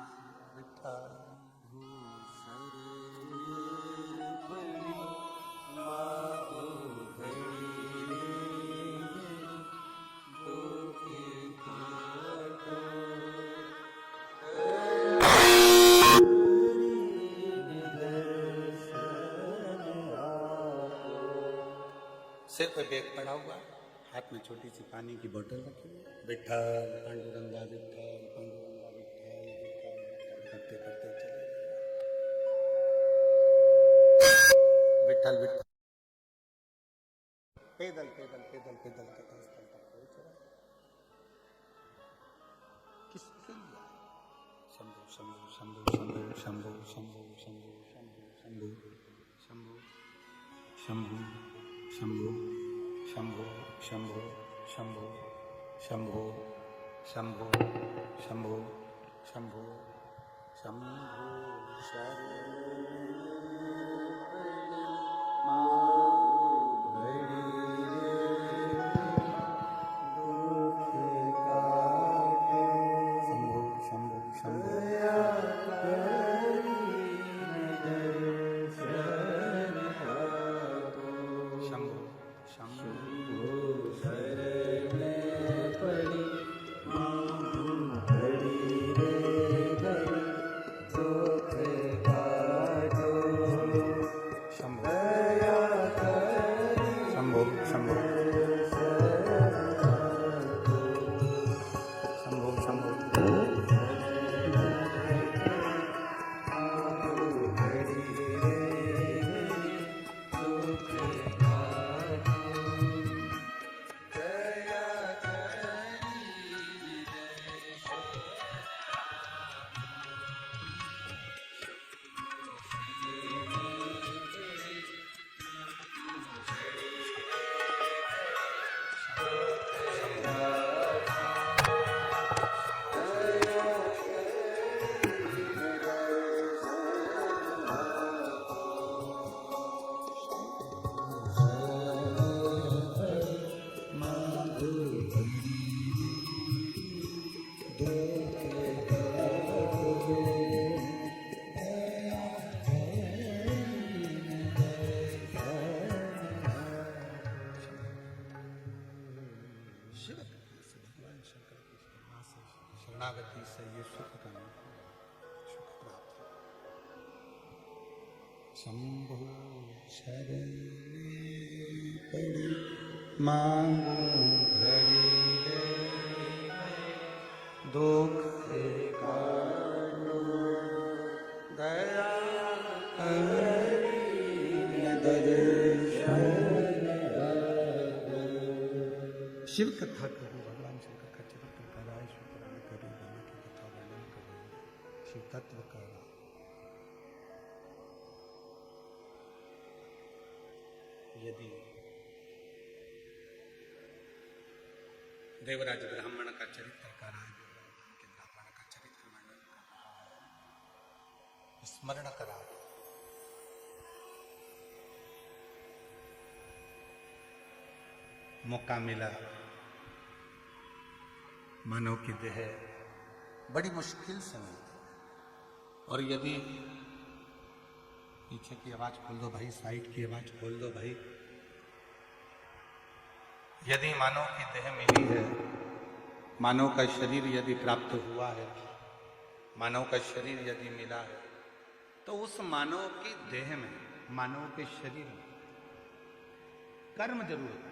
पे बैग पड़ा हुआ है, हाथ में छोटी सी पानी की बोतल रखी हुई है। विठ्ठल पांडुरंगा विठ्ठल पांडुरंगा विठ्ठल विठ्ठल करते करते चले विठ्ठल विठ्ठल पैदल पैदल पैदल पैदल कथा स्थल तक पहुंच रहा। किसके लिए? शंभु शंभु शंभु शंभु शंभु शंभु शंभु शंभु शंभु शंभु शंभु शंभु शंभु शंभु शंभु शंभु शंभु शंभु शंभु शरणागति से ये सुख का सुख प्राप्त हो। शंभो शरण पड़ी मांगो घड़ी रे दुख काटो दया दर्शन शिव कथा करो, भगवान शंकर का चरित्र कराए, शिव पुराण करो, ब्रह्मा की कथा वर्णन करो, शिव तत्व का यदि देवराज ब्राह्मण का चरित्र कराए, के ब्राह्मण का चरित्र वर्णन कर रहा है, स्मरण करा, मौका मिला, मानव की देह बड़ी मुश्किल से मिलती, और यदि पीछे की आवाज खोल दो भाई, साइड की आवाज खोल दो भाई, यदि मानव की देह मिली है, मानव का शरीर यदि प्राप्त हुआ है, मानव का शरीर यदि मिला है, तो उस मानव की देह में, मानव के शरीर में कर्म जरूर है।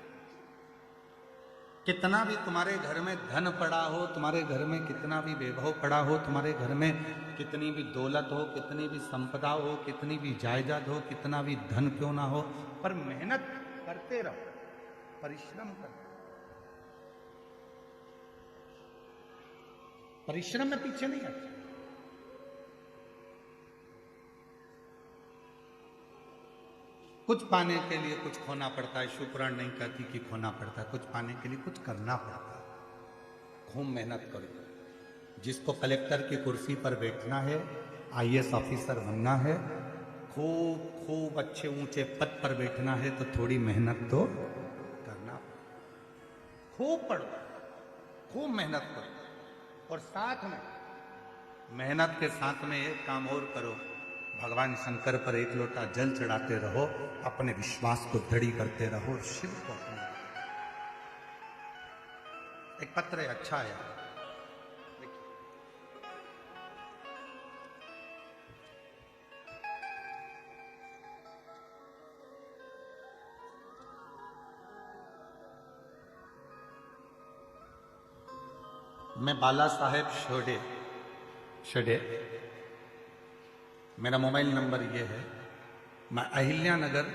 कितना भी तुम्हारे घर में धन पड़ा हो, तुम्हारे घर में कितना भी वैभव पड़ा हो, तुम्हारे घर में कितनी भी दौलत हो, कितनी भी संपदा हो, कितनी भी जायदाद हो, कितना भी धन क्यों ना हो, पर मेहनत करते रहो, परिश्रम करो। परिश्रम में पीछे नहीं हटते। कुछ पाने के लिए कुछ खोना पड़ता है, शिवपुराण नहीं कहती कि खोना पड़ता है, कुछ पाने के लिए कुछ करना पड़ता है। खूब मेहनत करो। जिसको कलेक्टर की कुर्सी पर बैठना है, आईएएस ऑफिसर बनना है, खूब खूब अच्छे ऊंचे पद पर बैठना है, तो थोड़ी मेहनत तो करना पड़ेगा। खूब पढ़ो, खूब मेहनत करो, और साथ में मेहनत के साथ में एक काम और करो, भगवान शंकर पर एक लोटा जल चढ़ाते रहो, अपने विश्वास को दृढ़ करते रहो, शिव को अपना। एक पत्र है, अच्छा आया, मैं बाला साहेब शेडे, मेरा मोबाइल नंबर ये है। मैं अहिल्या नगर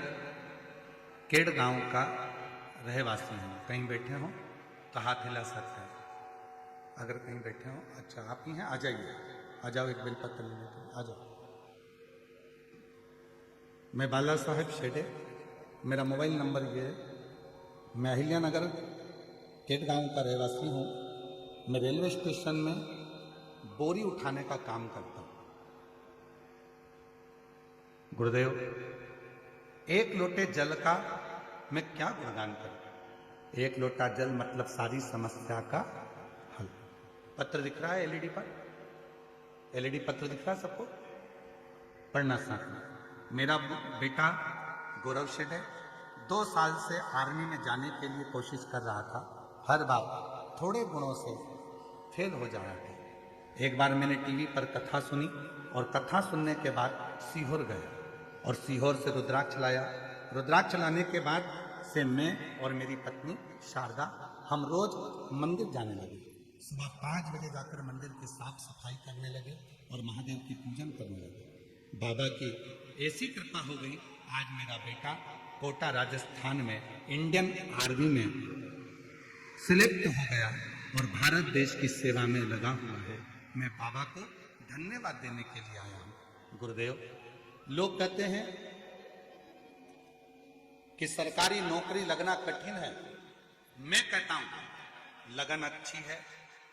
केड़ गांव का रहवासी हूँ। कहीं बैठे हो तो हाथ हिला सकते हैं। अगर कहीं बैठे हो, अच्छा आप ही हैं, आ जाइए, आ जाओ, एक बेलपत्र ले लेते हैं, आ जाओ। मैं बाला साहेब शेडे, मेरा मोबाइल नंबर ये है। मैं अहिल्या नगर केट गांव का रहवासी हूँ। मैं रेलवे स्टेशन में बोरी उठाने का काम करता हूँ। गुरुदेव, एक लोटे जल का मैं क्या गुणगान करूं? एक लोटा जल मतलब सारी समस्या का हल। पत्र दिख रहा है एलईडी पर? एलईडी पत्र दिख रहा है सबको? पढ़ना साथ में। मेरा बेटा गौरव शेठ है। 2 साल से आर्मी में जाने के लिए कोशिश कर रहा था। हर बार थोड़े गुणों से फेल हो जा रहा था। एक बार मैंने टीवी पर कथा सुनी और कथा सुनने के बाद सीहोर गए और सीहोर से रुद्राक्ष लाया। रुद्राक्ष लाने के बाद से मैं और मेरी पत्नी शारदा हम रोज मंदिर जाने लगे। सुबह 5 बजे जाकर मंदिर की साफ सफाई करने लगे और महादेव की पूजन करने लगे। बाबा की ऐसी कृपा हो गई, आज मेरा बेटा कोटा राजस्थान में इंडियन आर्मी में सिलेक्ट हो गया और भारत देश की सेवा में लगा हुआ है। मैं बाबा को धन्यवाद देने के लिए आया हूं। गुरुदेव, लोग कहते हैं कि सरकारी नौकरी लगना कठिन है। मैं कहता हूं लगन अच्छी है,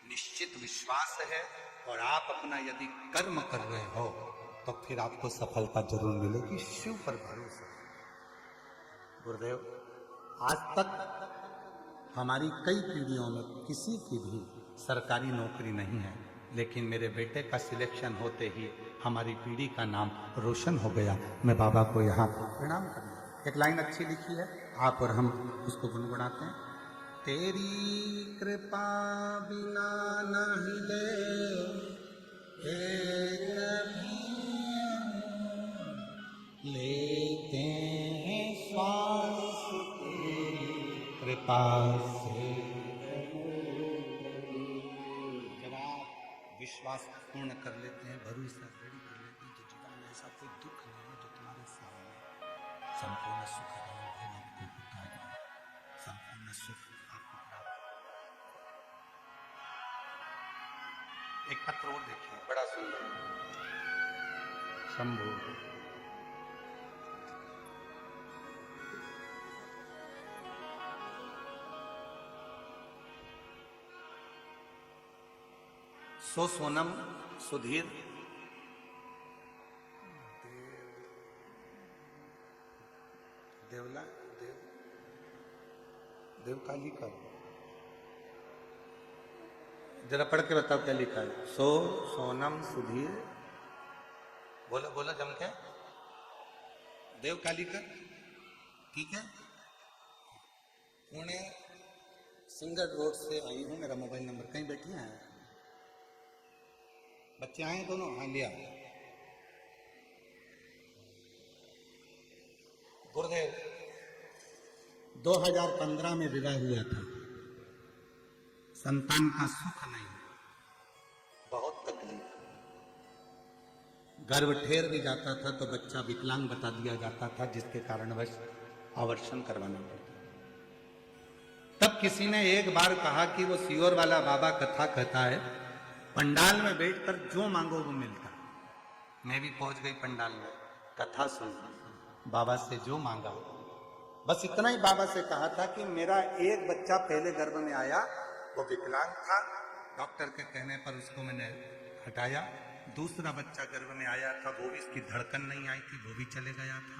निश्चित विश्वास है और आप अपना यदि कर्म कर रहे हो तो फिर आपको सफलता जरूर मिलेगी। शिव पर भरोसा। गुरुदेव, आज तक हमारी कई पीढ़ियों में किसी की भी सरकारी नौकरी नहीं है, लेकिन मेरे बेटे का सिलेक्शन होते ही हमारी पीढ़ी का नाम रोशन हो गया। मैं बाबा को यहाँ प्रणाम करना। एक लाइन अच्छी लिखी है, आप और हम उसको गुनगुनाते हैं। तेरी कृपा बिना नहीं ले लेते हैं श्वास तेरी कृपा से। जब आप विश्वास पूर्ण कर लेते हैं, भरोसा दृढ़ कर लेते हैं, तो जीवन में ऐसा कोई दुख नहीं है जो तुम्हारे सामने। संपूर्ण सुख आपको पुकारे, संपूर्ण सुख आपको प्राप्त। एक पत्र और देखिए, बड़ा सुंदर। शंभू सो सोनम सुधीर देवला देवकाली का, जरा पढ़ के बताओ क्या लिखा है। सो सोनम सुधीर, बोला बोला जम के, देवकाली का, ठीक है। पुणे सिंगर रोड से आई हूँ। मेरा मोबाइल नंबर, कहीं बैठी हैं बच्चे, आए दोनों? हाँ, लिया। गुरुदेव, 2015 में विवाह हुआ था। संतान का सुख नहीं, बहुत तकलीफ। गर्भ ठेर भी जाता था तो बच्चा विकलांग बता दिया जाता था, जिसके कारणवश आवर्षण करवाना पड़ता। तब किसी ने एक बार कहा कि वो सीहोर वाला बाबा कथा कहता है, पंडाल में बैठकर जो मांगो वो मिलता। मैं भी पहुंच गई पंडाल में, कथा सुन, बाबा से जो मांगा। बस इतना ही बाबा से कहा था कि मेरा एक बच्चा पहले गर्भ में आया, वो विकलांग था। डॉक्टर के कहने पर उसको मैंने हटाया। दूसरा बच्चा गर्भ में आया था, वो भी, इसकी धड़कन नहीं आई थी, वो भी चले गया था।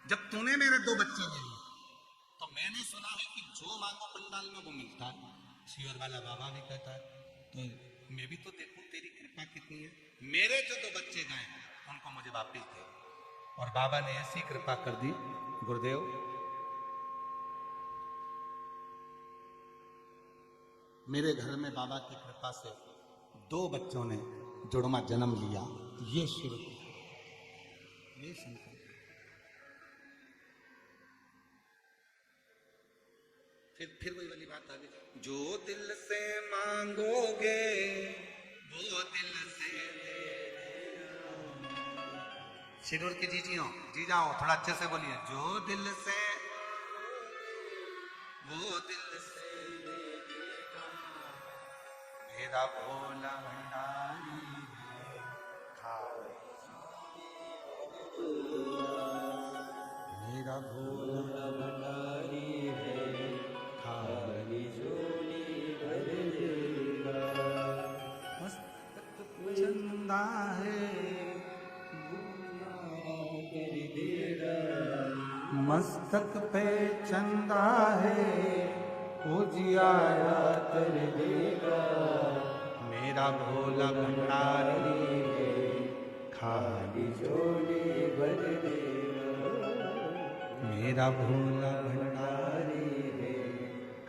जब तूने मेरे 2 बच्चे ले लिए तो मैंने सुना है कि जो मांगो पंडाल में वो मिलता है। सीहोर वाला बाबा भी कहता है, तो मैं भी तो देखूं तेरी कृपा कितनी है। मेरे जो 2 बच्चे गए उनको मुझे वापिस दे। और बाबा ने ऐसी कृपा कर दी। गुरुदेव, मेरे घर में बाबा की कृपा से 2 बच्चों ने जुड़वा जन्म लिया। ये शिव, ये शंकर। फिर वही वाली बात आ गई, जो दिल से मांगोगे वो दिल से सिरूर की जी जाओ थोड़ा अच्छे से बोलिए, जो दिल से वो दिल से मेरा भोला भंडारी मेरा भोला भंडारी है, खाली झोली भर देगा, मस्तक चंदा है कर देगा, मस्तक पे चंदा है उजियारा कर देगा, मेरा भोला भंडारी है, खाली झोली भर देगा, मेरा भोला भंडारी है,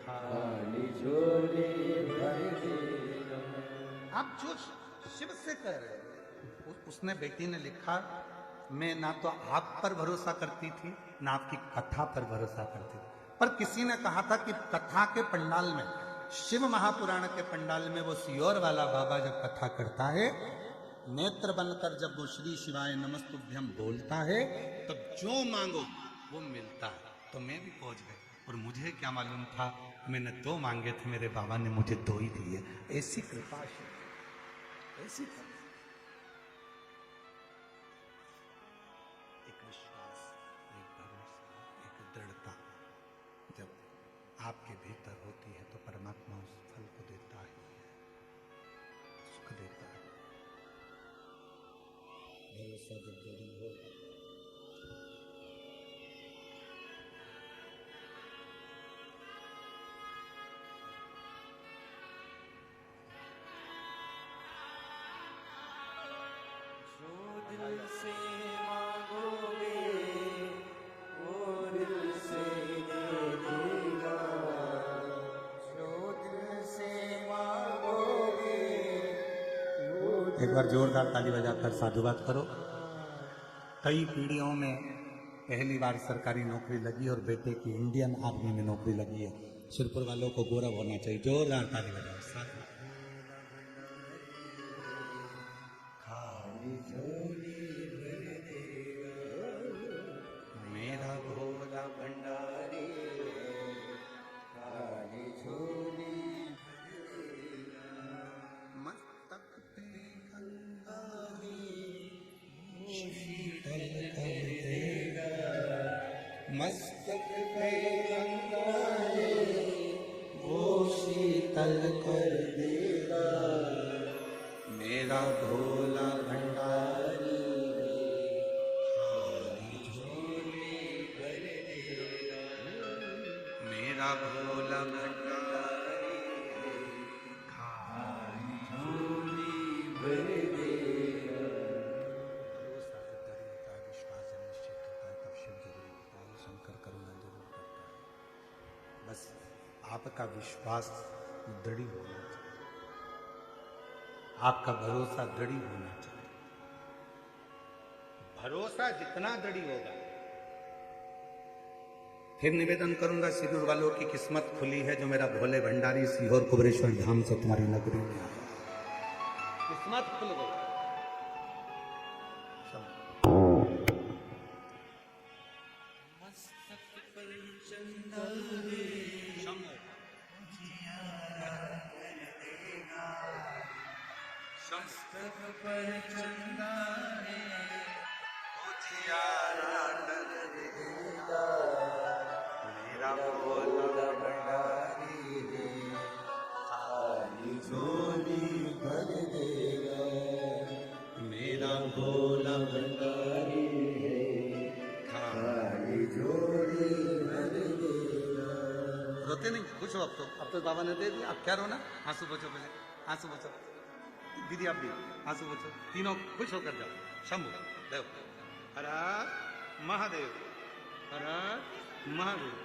खाली झोली भर देगा। आप जो शिव से कह रहे हैं, उसने बेटी ने लिखा, मैं ना तो आप पर भरोसा करती थी ना आपकी कथा पर भरोसा करती थी, पर किसी ने कहा था कि कथा के पंडाल में, शिव महापुराण के पंडाल में वो सियोर वाला बाबा जब कथा करता है, नेत्र बनकर जब वो श्री शिवाय नमस्तुभ्यम बोलता है, तब जो मांगो वो मिलता है। तो मैं भी पहुंच गई, और मुझे क्या मालूम था, मैंने 2 मांगे थे, मेरे बाबा ने मुझे 2 ही दिए। ऐसी कृपा, ऐसी कृपा, एक विश्वास, एक भरोसा, एक दृढ़ता जब आपके भीतर होती है तो परमात्मा उस फल को देता है, सुख देता है। भरोसा जब दृढ़ हो, जो दिल से मांगोगे वो दिल से दे देगा, जो दिल से मांगोगे वो एक बार जोरदार ताली बजाकर साधुवाद करो। कई पीढ़ियों में पहली बार सरकारी नौकरी लगी और बेटे की इंडियन आर्मी में नौकरी लगी है। सिरपुर वालों को गौरव होना चाहिए, जोरदार ताली बजाओ। साधु मेरा भोला भंडारी खाली झोली मस्तक पे गंगा शीतल कर देगा, मस्तक पे गंगा वो शीतल कर देगा, मेरा भोला भंडारी खाली झोली भर देगा, मेरा भोला भंडारी खाली झोली भर देगा। भरोसा जब दृढ़ होता है, विश्वास जब निश्चित होता है, तब शिव जरूर होता है, शंकर करुणा जरूर करता है। बस आपका विश्वास दृढ़ होना चाहिए, आपका भरोसा दृढ़ होना चाहिए। भरोसा जितना दृढ़ होगा, फिर निवेदन करूंगा, सिरूर वालों की किस्मत खुली है जो मेरा भोले भंडारी सीहोर कुबरेश्वर धाम से तुम्हारी नगरी में आया, किस्मत खुल गई। मस्तक पर चंदा है, मस्तक पर चंदा है उजियारा कर देगा, मेरा भोला भंडारी है, खाली झोली भर देगा, मेरा भोला भंडारी है, खाली झोली भर देगा। रोते नहीं, खुश हो अब तो बाबा ने दे दिया, अब क्या रोना, आंसू बचो, पहले आंसू बचो। दीदी आप भी आंसू बचो, तीनों खुश होकर जाओ। शंभु देव, हर हर महादेव, हर हर महादेव।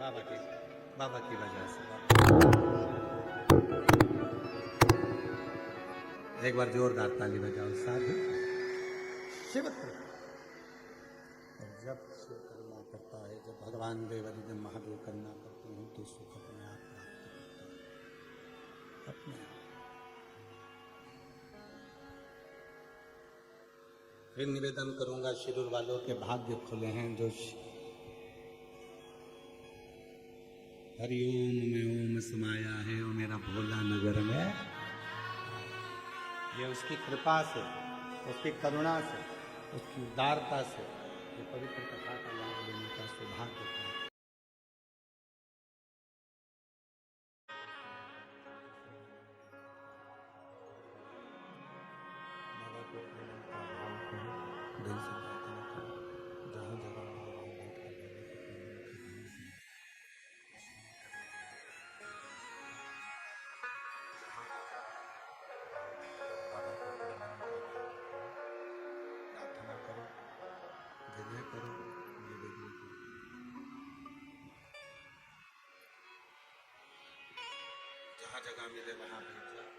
बाबा की वजह से। एक बार जोरदार ताली बजाओ साधु शिव कृपा। और जब शिव करुणा करता है, जब भगवान देवरी जब महादेव करुणा करते हैं तो सुख अपने आप प्राप्त करता है, अपने आप। फिर निवेदन करूंगा, शिरूर वालों के भाग्य खुले हैं जो हरिओम में ओम समाया है वो मेरा भोला नगर में। ये उसकी कृपा से, उसकी करुणा से, उसकी उदारता से ये पवित्र कथा का लाभ लेने का सौभाग्य है। बाबा को अपने मन का भाव करो, दिल से प्रार्थना करो, जहाँ जगह भगवान बैठ कर बोले तो अपने मन की भाव सुनो। बाबा को अपने मन का भाव करो, प्रार्थना करो, विनय करो, निवेदन करो। जहाँ जगह मिले वहाँ बैठ जाओ।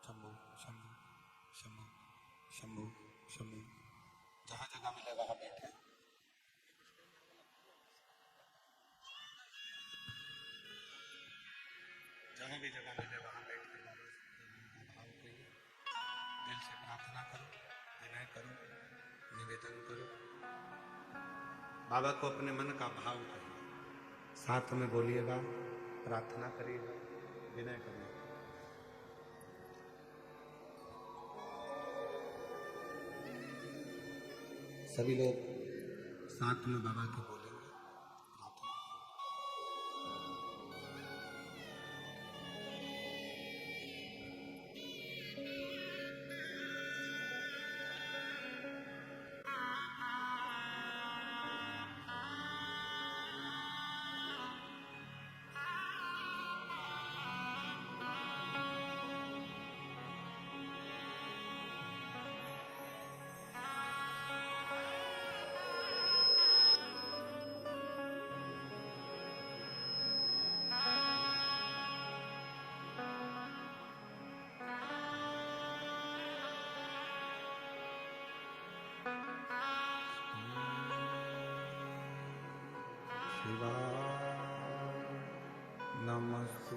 शंभू शंभू शंभू शंभू शंभू। जहाँ जगह मिले वहाँ बैठे। जहाँ भी जगह मिले वहाँ बैठ कर बाबा से भाव करिए, दिल से प्रार्थना करो, विनय करो, निवेदन करो। बाबा को अपने मन का भाव करिए, साथ में बोलिएगा, प्रार्थना करिएगा, विनय करिएगा। सभी लोग साथ में बाबा के बोलेंगे, प्रार्थना। शिवाय नमस्तु।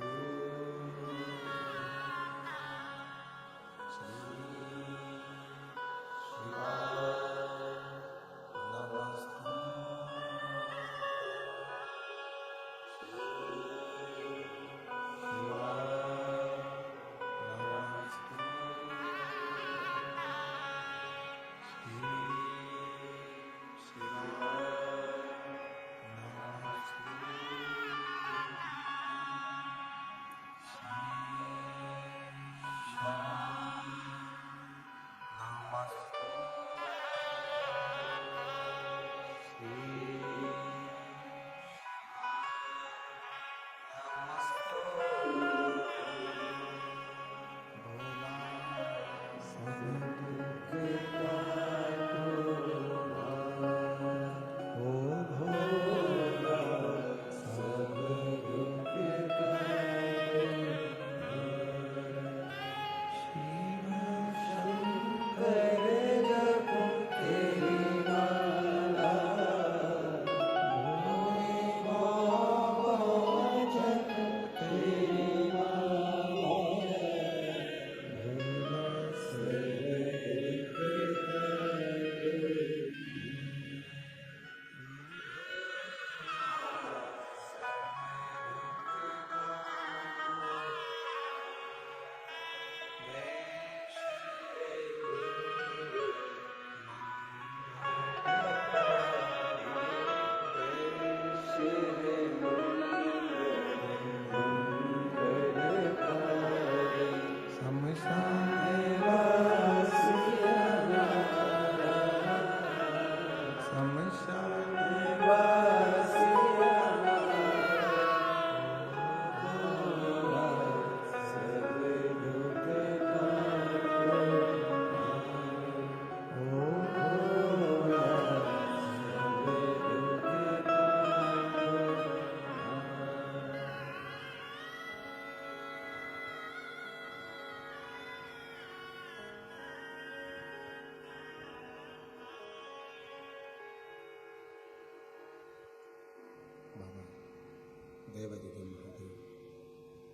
देवदिगं महादेव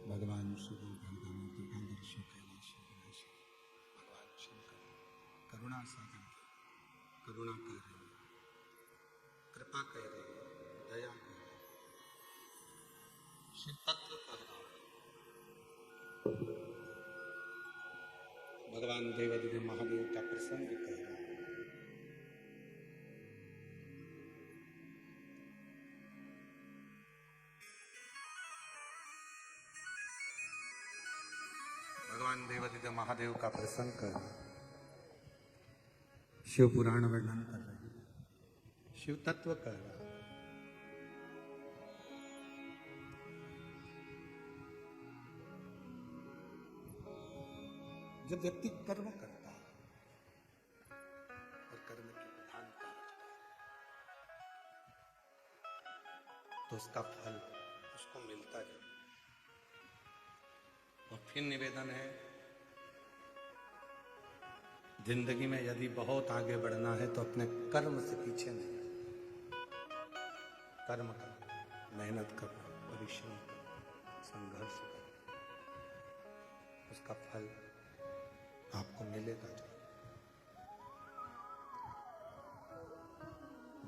भगवान शिव भगवान दुर्गादर्शी कैलाशी विनाशी भगवान शंकर करुणा सागर करुणा कर रहे कृपा कर रहे दया कर रहे शिव तत्व कर रहे भगवान देवदिगं महादेव का प्रसंग कर रहा है। भगवान देवदिगं महादेव का प्रसंग कर शिव पुराण वर्णन कर रहे हैं, शिव तत्व कर रहा है। जब व्यक्ति कर्म करता है और कर्म की प्रधानता तो उसका फल उसको मिलता है। और फिर निवेदन है, जिंदगी में यदि बहुत आगे बढ़ना है तो अपने कर्म से पीछे नहीं, कर्म करो, मेहनत करो, परिश्रम करो, संघर्ष करो, उसका फल आपको मिलेगा।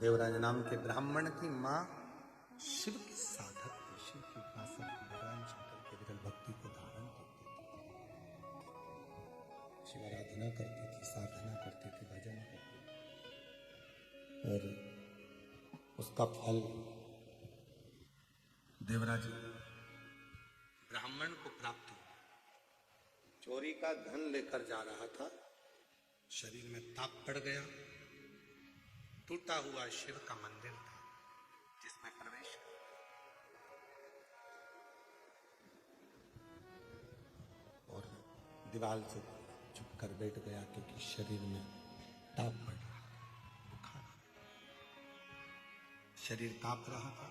देवराज नाम के ब्राह्मण की मां शिव की साधक थी, शिव की उपासक भगवान शंकर के विरल भक्ति को धारण करती थी, शिव आराधना करती थी, साधना करती थी, भजन करती थी और उसका फल देवराज ब्राह्मण को प्राप्त हुआ। चोरी का धन लेकर जा रहा था, शरीर में ताप पड़ गया, टूटा हुआ शिव का मंदिर था जिसमें प्रवेश किया। और दीवार से छुप कर बैठ गया क्योंकि शरीर में ताप पड़ रहा था, बुखार, शरीर कांप रहा था।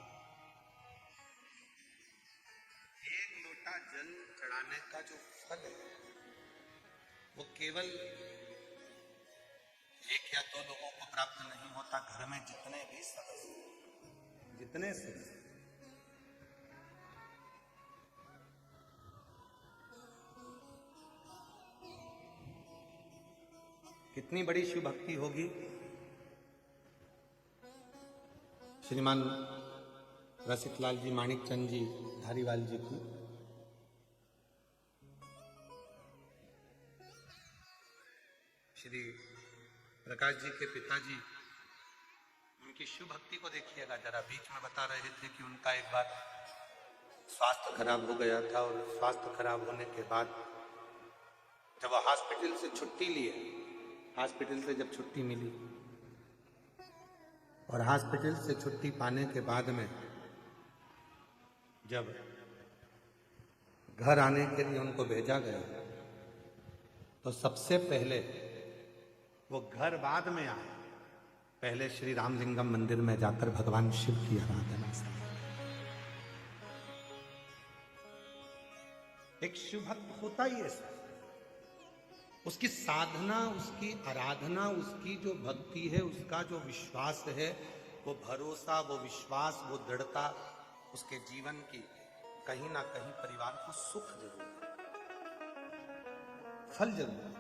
एक लोटा जल चढ़ाने का जो फल है वो केवल एक या दो लोगों को प्राप्त नहीं होता, घर में जितने भी सदस्य कितनी बड़ी शिव भक्ति होगी। श्रीमान रसिकलाल जी, माणिक चंद जी धारीवाल जी की श्री प्रकाश जी के पिताजी, उनकी शिव भक्ति को देखिएगा जरा। बीच में बता रहे थे कि उनका एक बार स्वास्थ्य खराब हो गया था और स्वास्थ्य खराब होने के बाद जब वो हॉस्पिटल से छुट्टी लिए, हॉस्पिटल से जब छुट्टी मिली और हॉस्पिटल से छुट्टी पाने के बाद में जब घर आने के लिए उनको भेजा गया तो सबसे पहले वो घर बाद में आए, पहले श्री रामलिंगम मंदिर में जाकर भगवान शिव की आराधना से। एक शिव भक्त होता ही ऐसा, उसकी साधना, उसकी आराधना, उसकी जो भक्ति है, उसका जो विश्वास है, वो भरोसा, वो विश्वास, वो दृढ़ता उसके जीवन की कहीं ना कहीं परिवार को सुख जरूर है, फल जरूर है।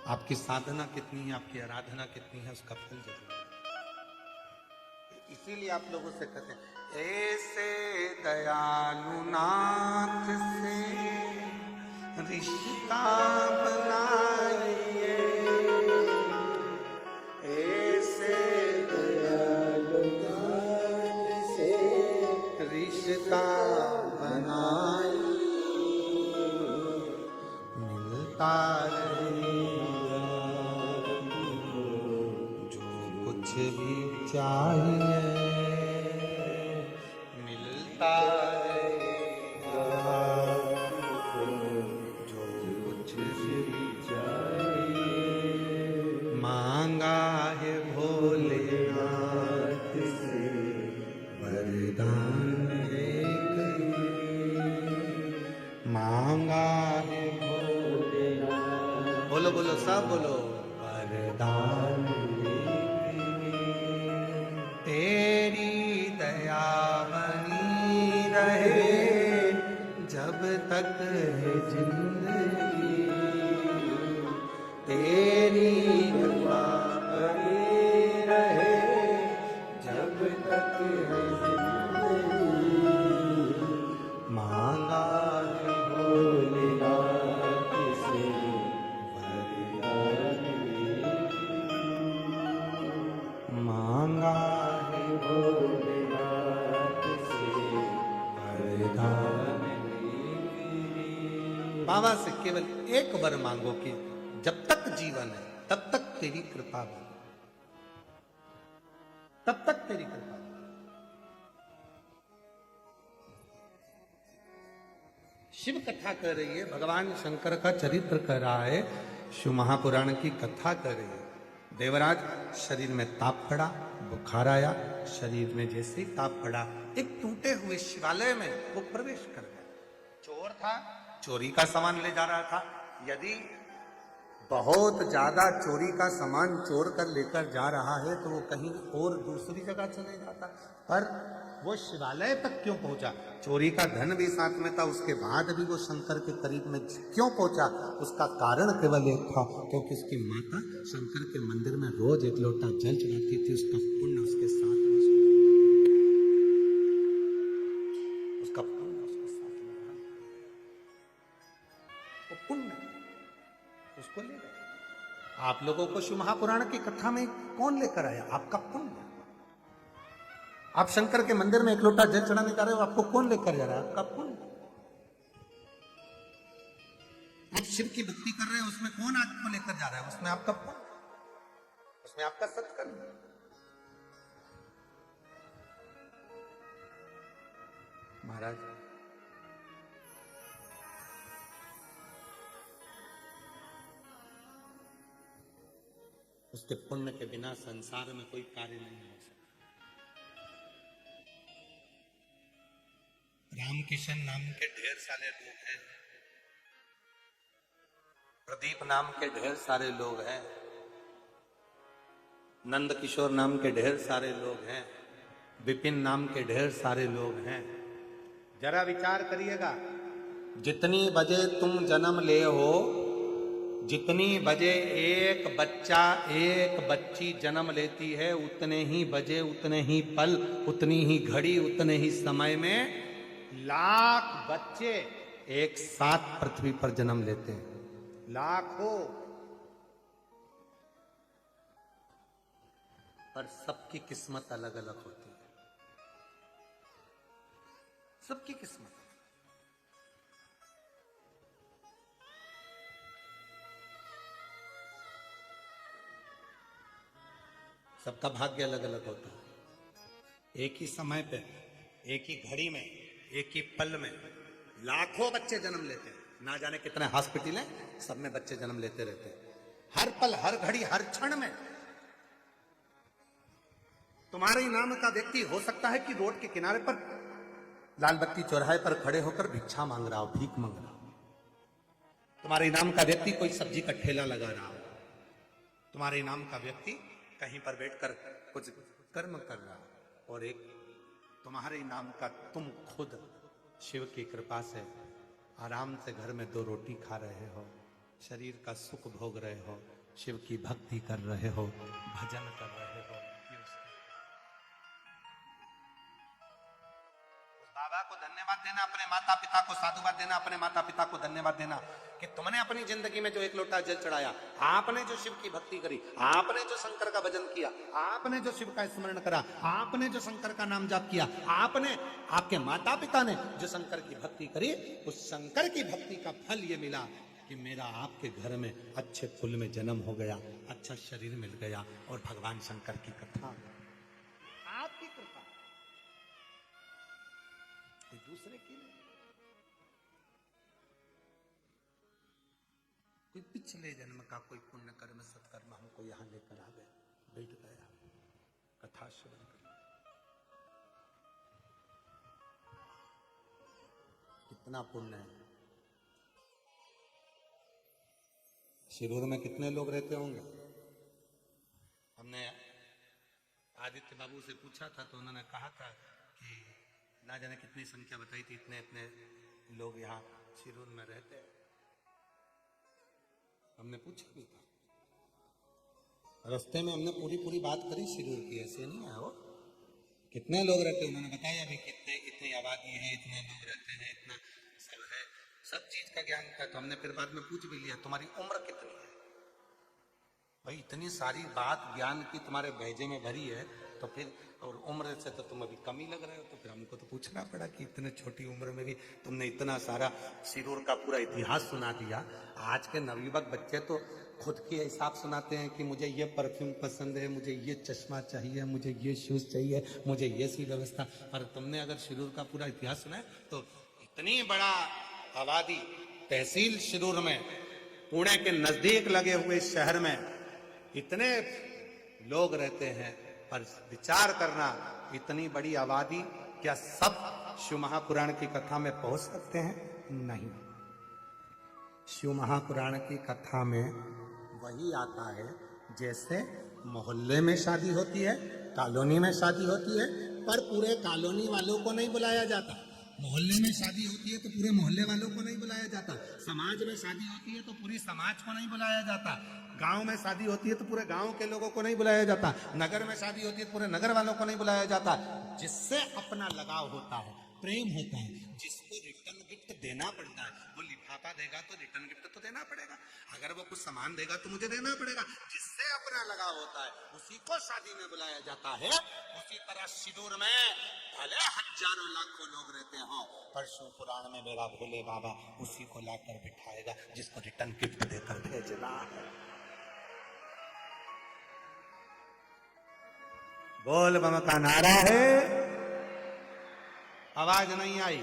आपकी साधना कितनी है, आपकी आराधना कितनी है, उसका फल जरूर है। इसीलिए आप लोगों से कहते हैं, ऐसे दयालु नाथ से रिश्ता बनाइए, ऐसे दयालु नाथ से रिश्ता बनाइए, मिलता कुछ भी चाहिए, मिलता रहेगा जो कुछ भी चाहिए। मांगा है भोलेनाथ से वरदान एक ही, मांगा है भोलेनाथ, बोलो बोलो सब बोलो, वरदान तक है जिंदगी तेरी कृपा बनी रहे, जब तक है जिंदगी मांगा है भोलेनाथ से वरदान मांगा है भोलेनाथ से वरदान। बाबा से केवल एक वर मांगो कि जब तक जीवन है तब तक तेरी कृपा बने, तब तक तेरी कृपा बने। शिव कथा कर रही है, भगवान शंकर का चरित्र कर रहा है, शिव महापुराण की कथा कर रही है। देवराज शरीर में ताप पड़ा, बुखार आया, शरीर में जैसे ही ताप पड़ा एक टूटे हुए शिवालय में वो प्रवेश कर गया। चोर था, चोरी का सामान ले जा रहा था। यदि बहुत ज्यादा चोरी का सामान चोर कर लेकर जा रहा है तो वो कहीं और दूसरी जगह चले जाता, पर वो शिवालय तक क्यों पहुंचा? चोरी का धन भी साथ में था, उसके बाद भी वो शंकर के करीब में क्यों पहुंचा? उसका कारण केवल एक था, क्योंकि उसकी माता शंकर के मंदिर में रोज एक लोटा जल चढ़ाती थी। उसका पुण्य उसके साथ में, उसका पुण्य उसके साथ में रहा। वो पुण्य उसको ले गया। आप लोगों को शिव महापुराण की कथा में कौन लेकर आया? आपका पुण्य। आप शंकर के मंदिर में एक लोटा जल चढ़ाने जा रहे हो, आपको कौन लेकर जा रहा है? आपका पुण्य। आप शिव की भक्ति कर रहे हो, उसमें कौन आपको लेकर जा रहा है? उसमें आपका पुण्य, उसमें आपका सत्कर्म। महाराज, उसके पुण्य के बिना संसार में कोई कार्य नहीं हो सकता। रामकिशन नाम के ढेर सारे लोग हैं, प्रदीप नाम के ढेर सारे लोग हैं, नंद किशोर नाम के ढेर सारे लोग हैं, विपिन नाम के ढेर सारे लोग हैं। जरा विचार करिएगा, जितनी बजे तुम जन्म ले हो, जितनी बजे एक बच्चा एक बच्ची जन्म लेती है, उतने ही बजे, उतने ही पल, उतनी ही घड़ी, उतने ही समय में लाख बच्चे एक साथ पृथ्वी पर जन्म लेते हैं। लाखों, पर सबकी किस्मत अलग अलग होती है। सबकी किस्मत। सबका भाग्य अलग अलग होता है। एक ही समय पे, एक ही घड़ी में, एक ही पल में लाखों बच्चे जन्म लेते हैं। ना जाने कितने हॉस्पिटल हैं, सब में बच्चे जन्म लेते रहते हैं। हर पल, हर घड़ी, हर क्षण में। तुम्हारे नाम का व्यक्ति हो सकता है कि रोड के किनारे पर, लाल बत्ती चौराहे पर खड़े होकर भिक्षा मांग रहा हो, भीख मांग रहा हो। तुम्हारे नाम का व्यक्ति कोई सब्जी का ठेला लगा रहा हो। तुम्हारे नाम का व्यक्ति कहीं पर बैठकर कुछ कर्म कर रहा हो। और एक तुम्हारे नाम का तुम खुद शिव की कृपा से आराम से घर में 2 रोटी खा रहे हो, शरीर का सुख भोग रहे हो, शिव की भक्ति कर रहे हो, भजन कर रहे हो। बाबा को धन्यवाद देना, अपने माता पिता को साधुवाद देना, अपने माता पिता को धन्यवाद देना कि तुमने अपनी जिंदगी में जो एक लोटा जल चढ़ाया, आपने जो शिव की भक्ति करी, आपने जो शंकर का भजन किया, आपने जो शिव का स्मरण करा, आपने जो शंकर का नाम जाप किया, आपने, आपके माता पिता ने जो शंकर की भक्ति करी, उस शंकर की भक्ति का फल ये मिला कि मेरा आपके घर में अच्छे कुल में जन्म हो गया, अच्छा शरीर मिल गया, और भगवान शंकर की कथा, आपकी कृपा, कोई दूसरे की नहीं। कोई पिछले जन्म का कोई पुण्य कर्म सत्कर्म हमको यहां लेकर आ गया, बैठ गया, कथा श्रवण कर। कितना पुण्य है। शिरूर में कितने लोग रहते होंगे? हमने आदित्य बाबू से पूछा था तो उन्होंने कहा था कि ना जाने कितनी संख्या बताई थी, इतने इतने लोग यहाँ शिरूर में रहते हैं? हमने पूछा भी था, रास्ते में हमने पूरी पूरी बात करी शिरूर की, ऐसे नहीं है वो। कितने लोग रहते हैं उन्होंने बताया भी, कितने इतनी आबादी है, इतने लोग रहते हैं, इतना सब है, सब चीज का ज्ञान था। तो हमने फिर बाद में पूछ भी लिया, तुम्हारी उम्र कितनी है? भाई इतनी सारी बात ज्ञान की तुम्हारे भेजे में भरी है, तो फिर और उम्र से तो तुम अभी कम ही लग रहे हो। तो फिर हमको तो पूछना पड़ा कि इतने छोटी उम्र में भी तुमने इतना सारा शिरूर का पूरा इतिहास सुना दिया। आज के नवयुवक बच्चे तो खुद के हिसाब सुनाते हैं कि मुझे ये परफ्यूम पसंद है, मुझे ये चश्मा चाहिए, मुझे ये शूज चाहिए, मुझे ये सी व्यवस्था। पर तुमने अगर शिरूर का पूरा इतिहास सुना है तो इतनी बड़ा आबादी, तहसील शिरूर में, पुणे के नजदीक लगे हुए शहर में इतने लोग रहते हैं, पर विचार करना, इतनी बड़ी आबादी, क्या सब शिव महापुराण की कथा में पहुंच सकते हैं? नहीं। शिव महापुराण की कथा में वही आता है जैसे मोहल्ले में शादी होती है, कॉलोनी में शादी होती है, पर पूरे कॉलोनी वालों को नहीं बुलाया जाता। मोहल्ले में शादी होती है तो पूरे मोहल्ले वालों को नहीं बुलाया जाता। समाज में शादी होती है तो पूरी समाज को नहीं बुलाया जाता। गांव में शादी होती है तो पूरे गांव के लोगों को नहीं बुलाया जाता। नगर में शादी होती है तो पूरे नगर वालों को नहीं बुलाया जाता। जिससे अपना लगाव होता है, प्रेम होता है, जिसको रिटर्न गिफ्ट देना पड़ता है, वो लिफाफा देगा तो रिटर्न गिफ्ट तो देना पड़ेगा। अगर वो कुछ सामान देगा तो मुझे देना पड़ेगा। जिससे अपना लगाव होता है उसी को शादी में बुलाया जाता है। उसी तरह शिरूर में भले हजारों लाखों लोग रहते हो, पर शिव पुराण में मेरा भोले बाबा उसी को लाकर बिठाएगा जिसको रिटर्न गिफ्ट देकर भेजना है। बोल बम का नारा है, आवाज नहीं आई।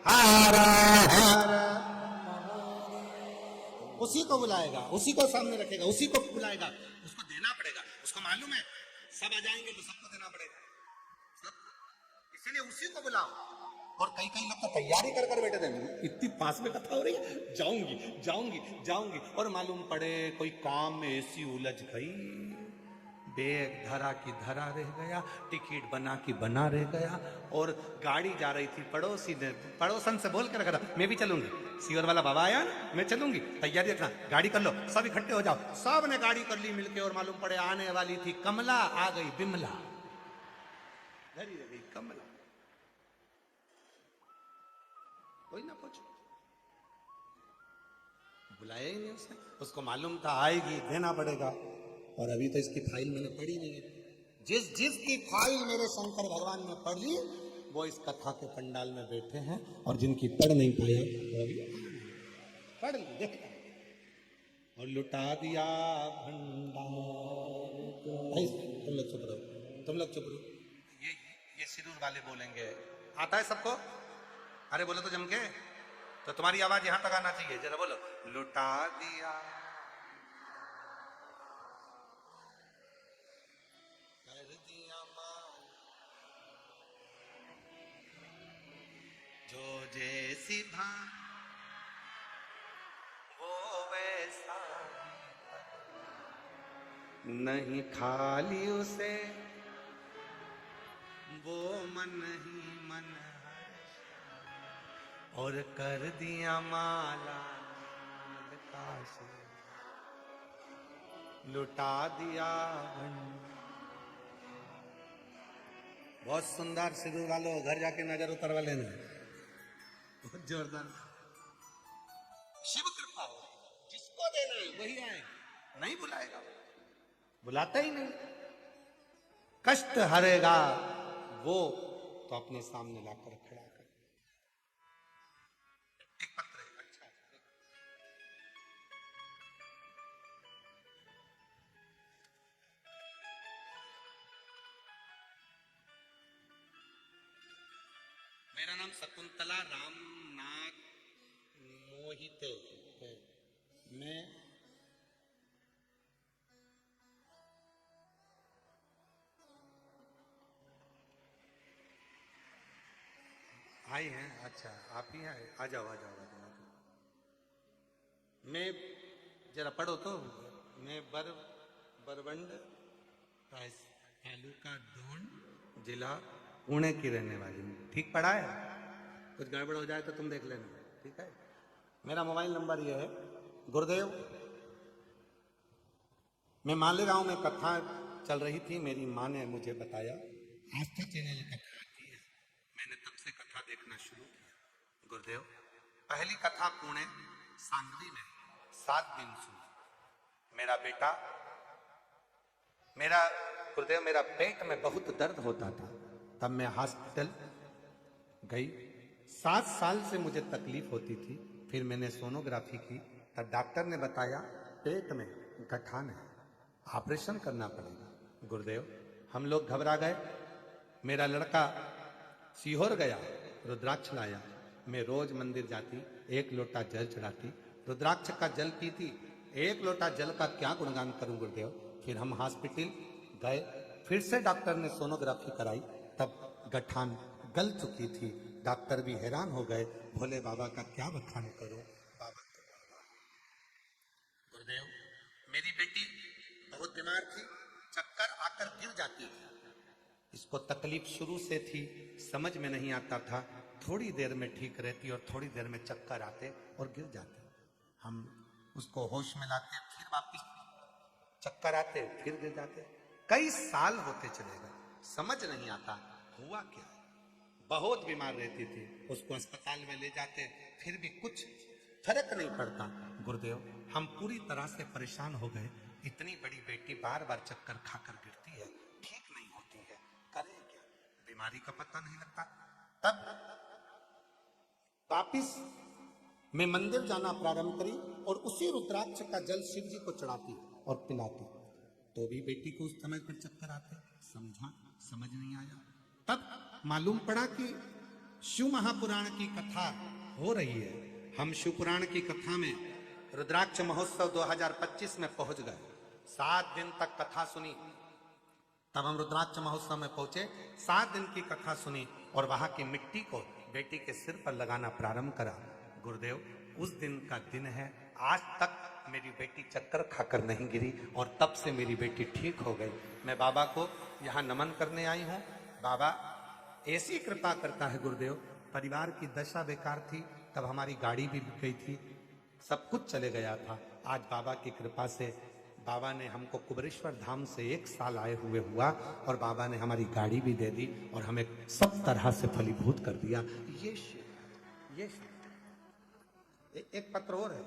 हारा हारा, उसी को बुलाएगा, उसी को सामने रखेगा, उसी को बुलाएगा, उसको देना पड़ेगा। उसको मालूम है सब आ जाएंगे तो सबको देना पड़ेगा, सब। इसीलिए उसी को बुलाओ। और कई कई लोग तो तैयारी कर कर बैठे थे, इतनी पास में कथा हो रही है, जाऊंगी जाऊंगी जाऊंगी, और मालूम पड़े कोई काम में ऐसी उलझ गई, बैग धरा की धरा रह गया, टिकट बना की बना रह गया, और गाड़ी जा रही थी, पड़ोसी ने पड़ोसन से बोल के रखा था मैं भी चलूंगी, सीवर वाला बाबा आया ना, मैं चलूंगी, तैयारी रखना, गाड़ी कर लो, सब इकट्ठे हो जाओ। सब ने गाड़ी कर ली मिलके, और मालूम पड़े आने वाली थी कमला, आ गई बिमला, धरी रह गई कमला। कोई ना पूछो, बुलाया ही नहीं उसने। उसको मालूम था आएगी, देना पड़ेगा। और अभी तो इसकी फाइल मैंने पढ़ी नहीं है। जिस जिसकी फाइल मेरे शंकर भगवान ने पढ़ ली, वो इस कथा के पंडाल में बैठे हैं, और जिनकी पढ़ नहीं पाए वो अभी पढ़ ली, देखा और लुटा दिया भंडार। तुम लोग चुप रहो, तुम लोग चुप रहो। ये शिरूर वाले बोलेंगे, आता है सबको? अरे बोलो तो जम के, तो तुम्हारी आवाज यहां तक आना चाहिए, जरा बोलो, लुटा दिया, कर दिया माल, जो जैसी भान वो वैसा नहीं, खाली उसे वो मन ही मन, और कर दिया माला काशी, लुटा दिया भंडार। बहुत सुंदर शिरूर वालों, घर जाके नजर उतरवा लेना, बहुत जोरदार। शिव कृपा हो, जिसको देना है वही आए, नहीं बुलाएगा, बुलाता ही नहीं। कष्ट हरेगा वो तो अपने सामने लाकर खड़ा कर। एक पत्र है, अच्छा है। मेरा नाम शकुंतला रामनाथ मोहिते है। मैं आई हैं? अच्छा आप ही आए, आ जाओ आ जाओ आ जाओ। मैं जरा पढ़ो तो, मैं बरबंड तालुका दोन जिला पुणे की रहने वाली हूँ। ठीक पढ़ा है? कुछ गड़बड़ हो जाए तो तुम देख लेना, ठीक है? मेरा मोबाइल नंबर ये है। गुरुदेव, मैं मालेगांव में कथा चल रही थी, मेरी माँ ने मुझे बताया आस्था चैनल कथा आती है, मैंने तब से कथा देखना शुरू किया। गुरुदेव, पहली कथा पुणे सांगली में 7 दिन सुनी। गुरुदेव मेरा पेट में बहुत दर्द होता था, तब मैं हॉस्पिटल गई। 7 साल से मुझे तकलीफ होती थी। फिर मैंने सोनोग्राफी की, तब डॉक्टर ने बताया पेट में गठान है, ऑपरेशन करना पड़ेगा। गुरुदेव, हम लोग घबरा गए। मेरा लड़का सीहोर गया, रुद्राक्ष लाया। मैं रोज मंदिर जाती, 1 लोटा जल चढ़ाती, रुद्राक्ष का जल पीती। 1 लोटा जल का क्या गुणगान करूं गुरुदेव। फिर हम हॉस्पिटल गए, फिर से डॉक्टर ने सोनोग्राफी कराई, तब गठान गल चुकी थी। डॉक्टर भी हैरान हो गए, भोले बाबा का क्या बखान करो। बाबा गुरुदेव, मेरी बेटी बहुत बीमार थी, चक्कर आकर गिर जाती थी। इसको तकलीफ शुरू से थी, समझ में नहीं आता था। थोड़ी देर में ठीक रहती और थोड़ी देर में चक्कर आते और गिर जाते। हम उसको होश में लाते, फिर वापिस चक्कर आते, फिर गिर जाते। कई साल होते चले गए, समझ नहीं आता हुआ क्या। बहुत बीमार रहती थी, उसको अस्पताल में ले जाते, फिर भी कुछ फर्क नहीं पड़ता। गुरुदेव, हम पूरी तरह से परेशान हो गए। इतनी बड़ी बेटी बार बार चक्कर खाकर गिरती है, ठीक नहीं होती है, करें क्या। बीमारी का पता नहीं लगता। तब वापिस मैं मंदिर जाना प्रारंभ करी और उसी रुद्राक्ष का जल शिव जी को चढ़ाती और पिलाती, तो भी बेटी को उस समय पर चक्कर आते। समझ नहीं आया। तब मालूम पड़ा कि शिव महापुराण की कथा हो रही है। हम शिव पुराण की कथा में रुद्राक्ष महोत्सव 2025 में पहुंच गए। 7 दिन तक कथा सुनी। तब हम रुद्राक्ष महोत्सव में पहुंचे, 7 दिन की कथा सुनी और वहां की मिट्टी को बेटी के सिर पर लगाना प्रारंभ करा। गुरुदेव, उस दिन का दिन है, आज तक मेरी बेटी चक्कर खाकर नहीं गिरी और तब से मेरी बेटी ठीक हो गई। मैं बाबा को यहाँ नमन करने आई हूँ। बाबा ऐसी कृपा करता है गुरुदेव। परिवार की दशा बेकार थी, तब हमारी गाड़ी भी बिक गई थी, सब कुछ चले गया था। आज बाबा की कृपा से बाबा ने हमको कुबरेश्वर धाम से 1 साल आए हुए हुआ और बाबा ने हमारी गाड़ी भी दे दी और हमें सब तरह से फलीभूत कर दिया। ये एक पत्र और है।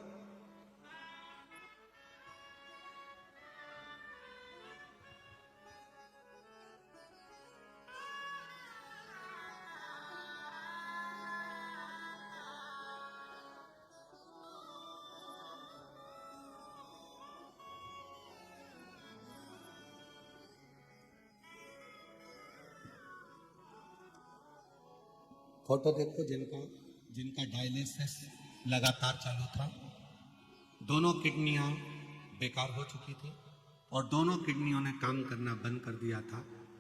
फोटो देखो, जिनका डायलिसिस लगातार चालू था। दोनों किडनियां बेकार हो चुकी थी और दोनों किडनियों ने काम करना बंद कर दिया था,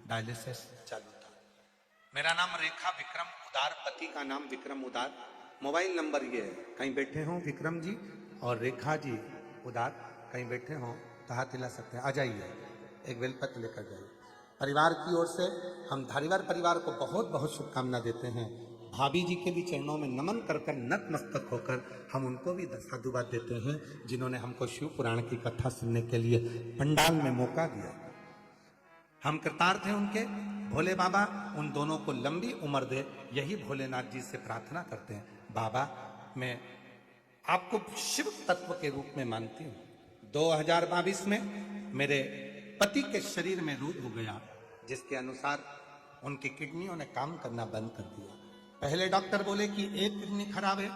डायलिसिस चालू था। मेरा नाम रेखा विक्रम उदार, पति का नाम विक्रम उदार। मोबाइल नंबर ये है, कहीं बैठे हों विक्रम जी और रेखा जी उदार, कहीं बैठे हों तो हाथ हिला सकते हैं, आ जाइए, एक बेलपत्र लेकर जाइए। परिवार की ओर से हम धारीवाल परिवार को बहुत बहुत शुभकामना देते हैं। भाभी जी के भी चरणों में नमन कर कर नतमस्तक होकर हम उनको भी साधुवाद देते हैं, जिन्होंने हमको शिव पुराण की कथा सुनने के लिए पंडाल में मौका दिया। हम कृतार्थ हैं उनके। भोले बाबा उन दोनों को लंबी उम्र दे, यही भोलेनाथ जी से प्रार्थना करते हैं। बाबा, मैं आपको शिव तत्व के रूप में मानती हूँ। 2022 में मेरे पति के शरीर में रोग हो गया, जिसके अनुसार उनकी किडनियों ने काम करना बंद कर दिया। पहले डॉक्टर बोले कि 1 किडनी खराब है,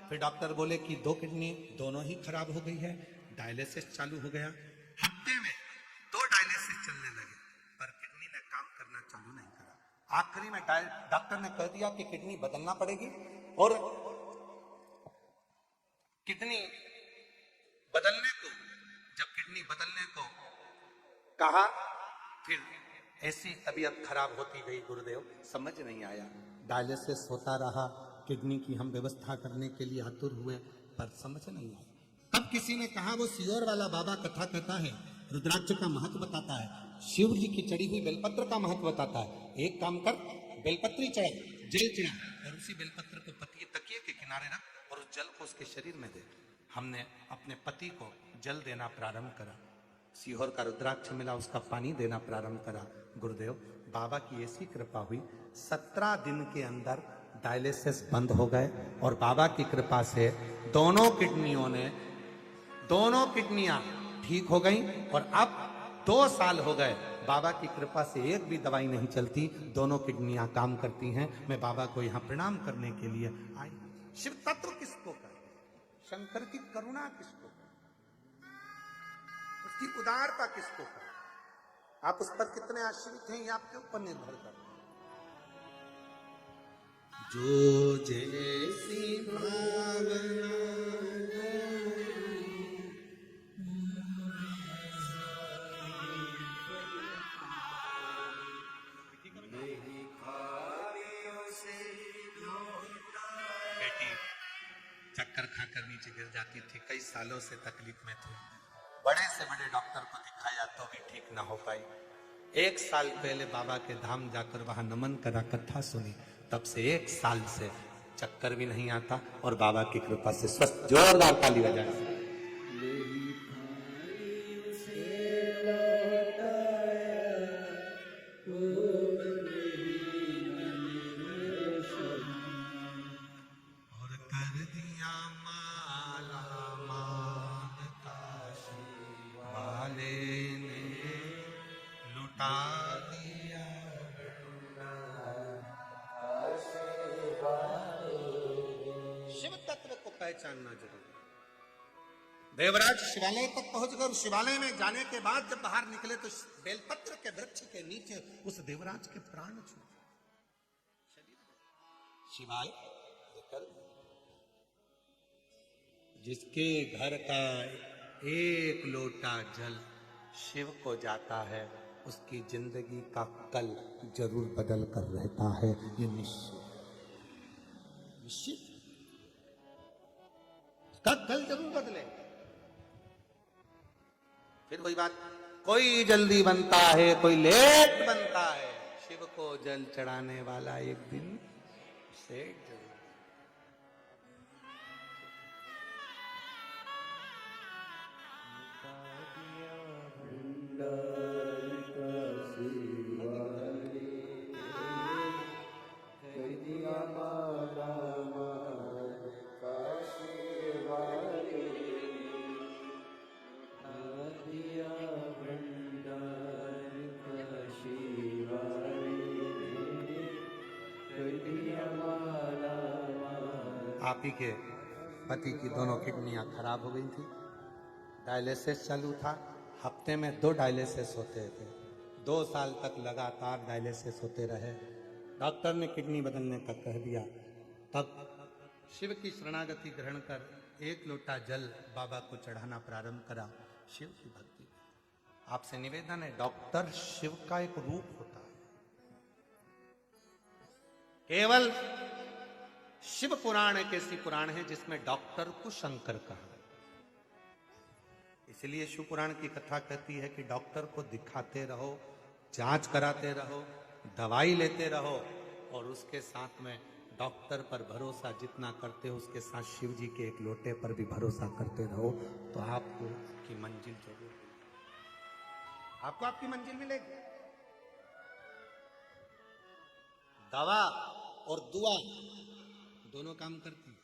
फिर डॉक्टर बोले कि 2 किडनी दोनों ही खराब हो गई है। डायलिसिस चालू हो गया। हफ्ते में 2 डायलिसिस चलने लगे, पर किडनी ने काम करना चालू नहीं करा। आखिरी में डॉक्टर ने कह दिया कि किडनी बदलना पड़ेगी और किडनी बदलने को कहा, फिर ऐसी तबीयत खराब होती गई गुरुदेव, समझ नहीं आया। डायलिसिस होता रहा, किडनी की हम व्यवस्था करने के लिए आतुर हुए, पर समझ नहीं आया। तब किसी ने कहा वो सियोर वाला बाबा कथा कहता है, रुद्राक्ष का महत्व बताता है, शिव जी की चढ़ी हुई बेलपत्र का महत्व बताता है। एक काम कर, बेलपत्री चढ़ा, जल चढ़ा और उसी बेलपत्र को तकिए के किनारे रख और उस जल को उसके शरीर में दे। हमने अपने पति को जल देना प्रारंभ करा, सीहोर का रुद्राक्ष मिला, उसका पानी देना प्रारंभ करा। गुरुदेव बाबा की ऐसी कृपा हुई, 17 दिन के अंदर डायलिसिस बंद हो गए और बाबा की कृपा से दोनों किडनियां ठीक हो गई। और अब 2 साल हो गए, बाबा की कृपा से एक भी दवाई नहीं चलती, दोनों किडनियां काम करती हैं। मैं बाबा को यहां प्रणाम करने के लिए आई। शिव तत्व किसको कहते, शंकर की करुणा किसको कहते, उसकी उदारता किसको कहते, आप उस पर कितने आश्रित हैं ये आपके ऊपर निर्भर करता है। जो जैसी भावना बेटी चक्कर खाकर नीचे गिर जाती थी, कई सालों से तकलीफ में थी, बड़े से बड़े डॉक्टर को दिखाया तो भी ठीक ना हो पाई। 1 साल पहले बाबा के धाम जाकर वहां नमन करा, कथा सुनी, तब से 1 साल से चक्कर भी नहीं आता और बाबा की कृपा से स्वस्थ। जोरदार ताली बजाएं। और कर दिया माला मान काशी वाले ने, लुटा दिया शिव तत्व को पहचानना जरूरी। देवराज शिवालय तक पहुंच गए। शिवालय में जाने के बाद जब बाहर निकले तो बेलपत्र के वृक्ष के नीचे उस देवराज के प्राण छूटे। शिवाय विकल्प, जिसके घर का 1 लोटा जल शिव को जाता है, उसकी जिंदगी का कल जरूर बदल कर रहता है, ये निश्चित निश्चित का कल जरूर बदले। फिर वही बात, कोई जल्दी बनता है कोई लेट बनता है, शिव को जल चढ़ाने वाला एक दिन सेठ जरूर। आप ही के पति की दोनों किडनियां खराब हो गई थी, डायलिसिस चालू था, हफ्ते में 2 डायलिसिस होते थे, 2 साल तक लगातार डायलिसिस होते रहे। डॉक्टर ने किडनी बदलने का कह दिया, तब शिव की शरणागति ग्रहण कर 1 लोटा जल बाबा को चढ़ाना प्रारंभ करा। शिव की भक्ति, आपसे निवेदन है, डॉक्टर शिव का एक रूप होता है। केवल शिव पुराण एक ऐसी पुराण है जिसमें डॉक्टर को शंकर कहा। इसलिए शिव पुराण की कथा कहती है कि डॉक्टर को दिखाते रहो, जांच कराते रहो, दवाई लेते रहो, और उसके साथ में डॉक्टर पर भरोसा जितना करते हो उसके साथ शिव जी के 1 लोटे पर भी भरोसा करते रहो, तो आपको आपकी मंजिल जरूर, आपको आपकी मंजिल मिलेगी। दवा और दुआ दोनों काम करती है।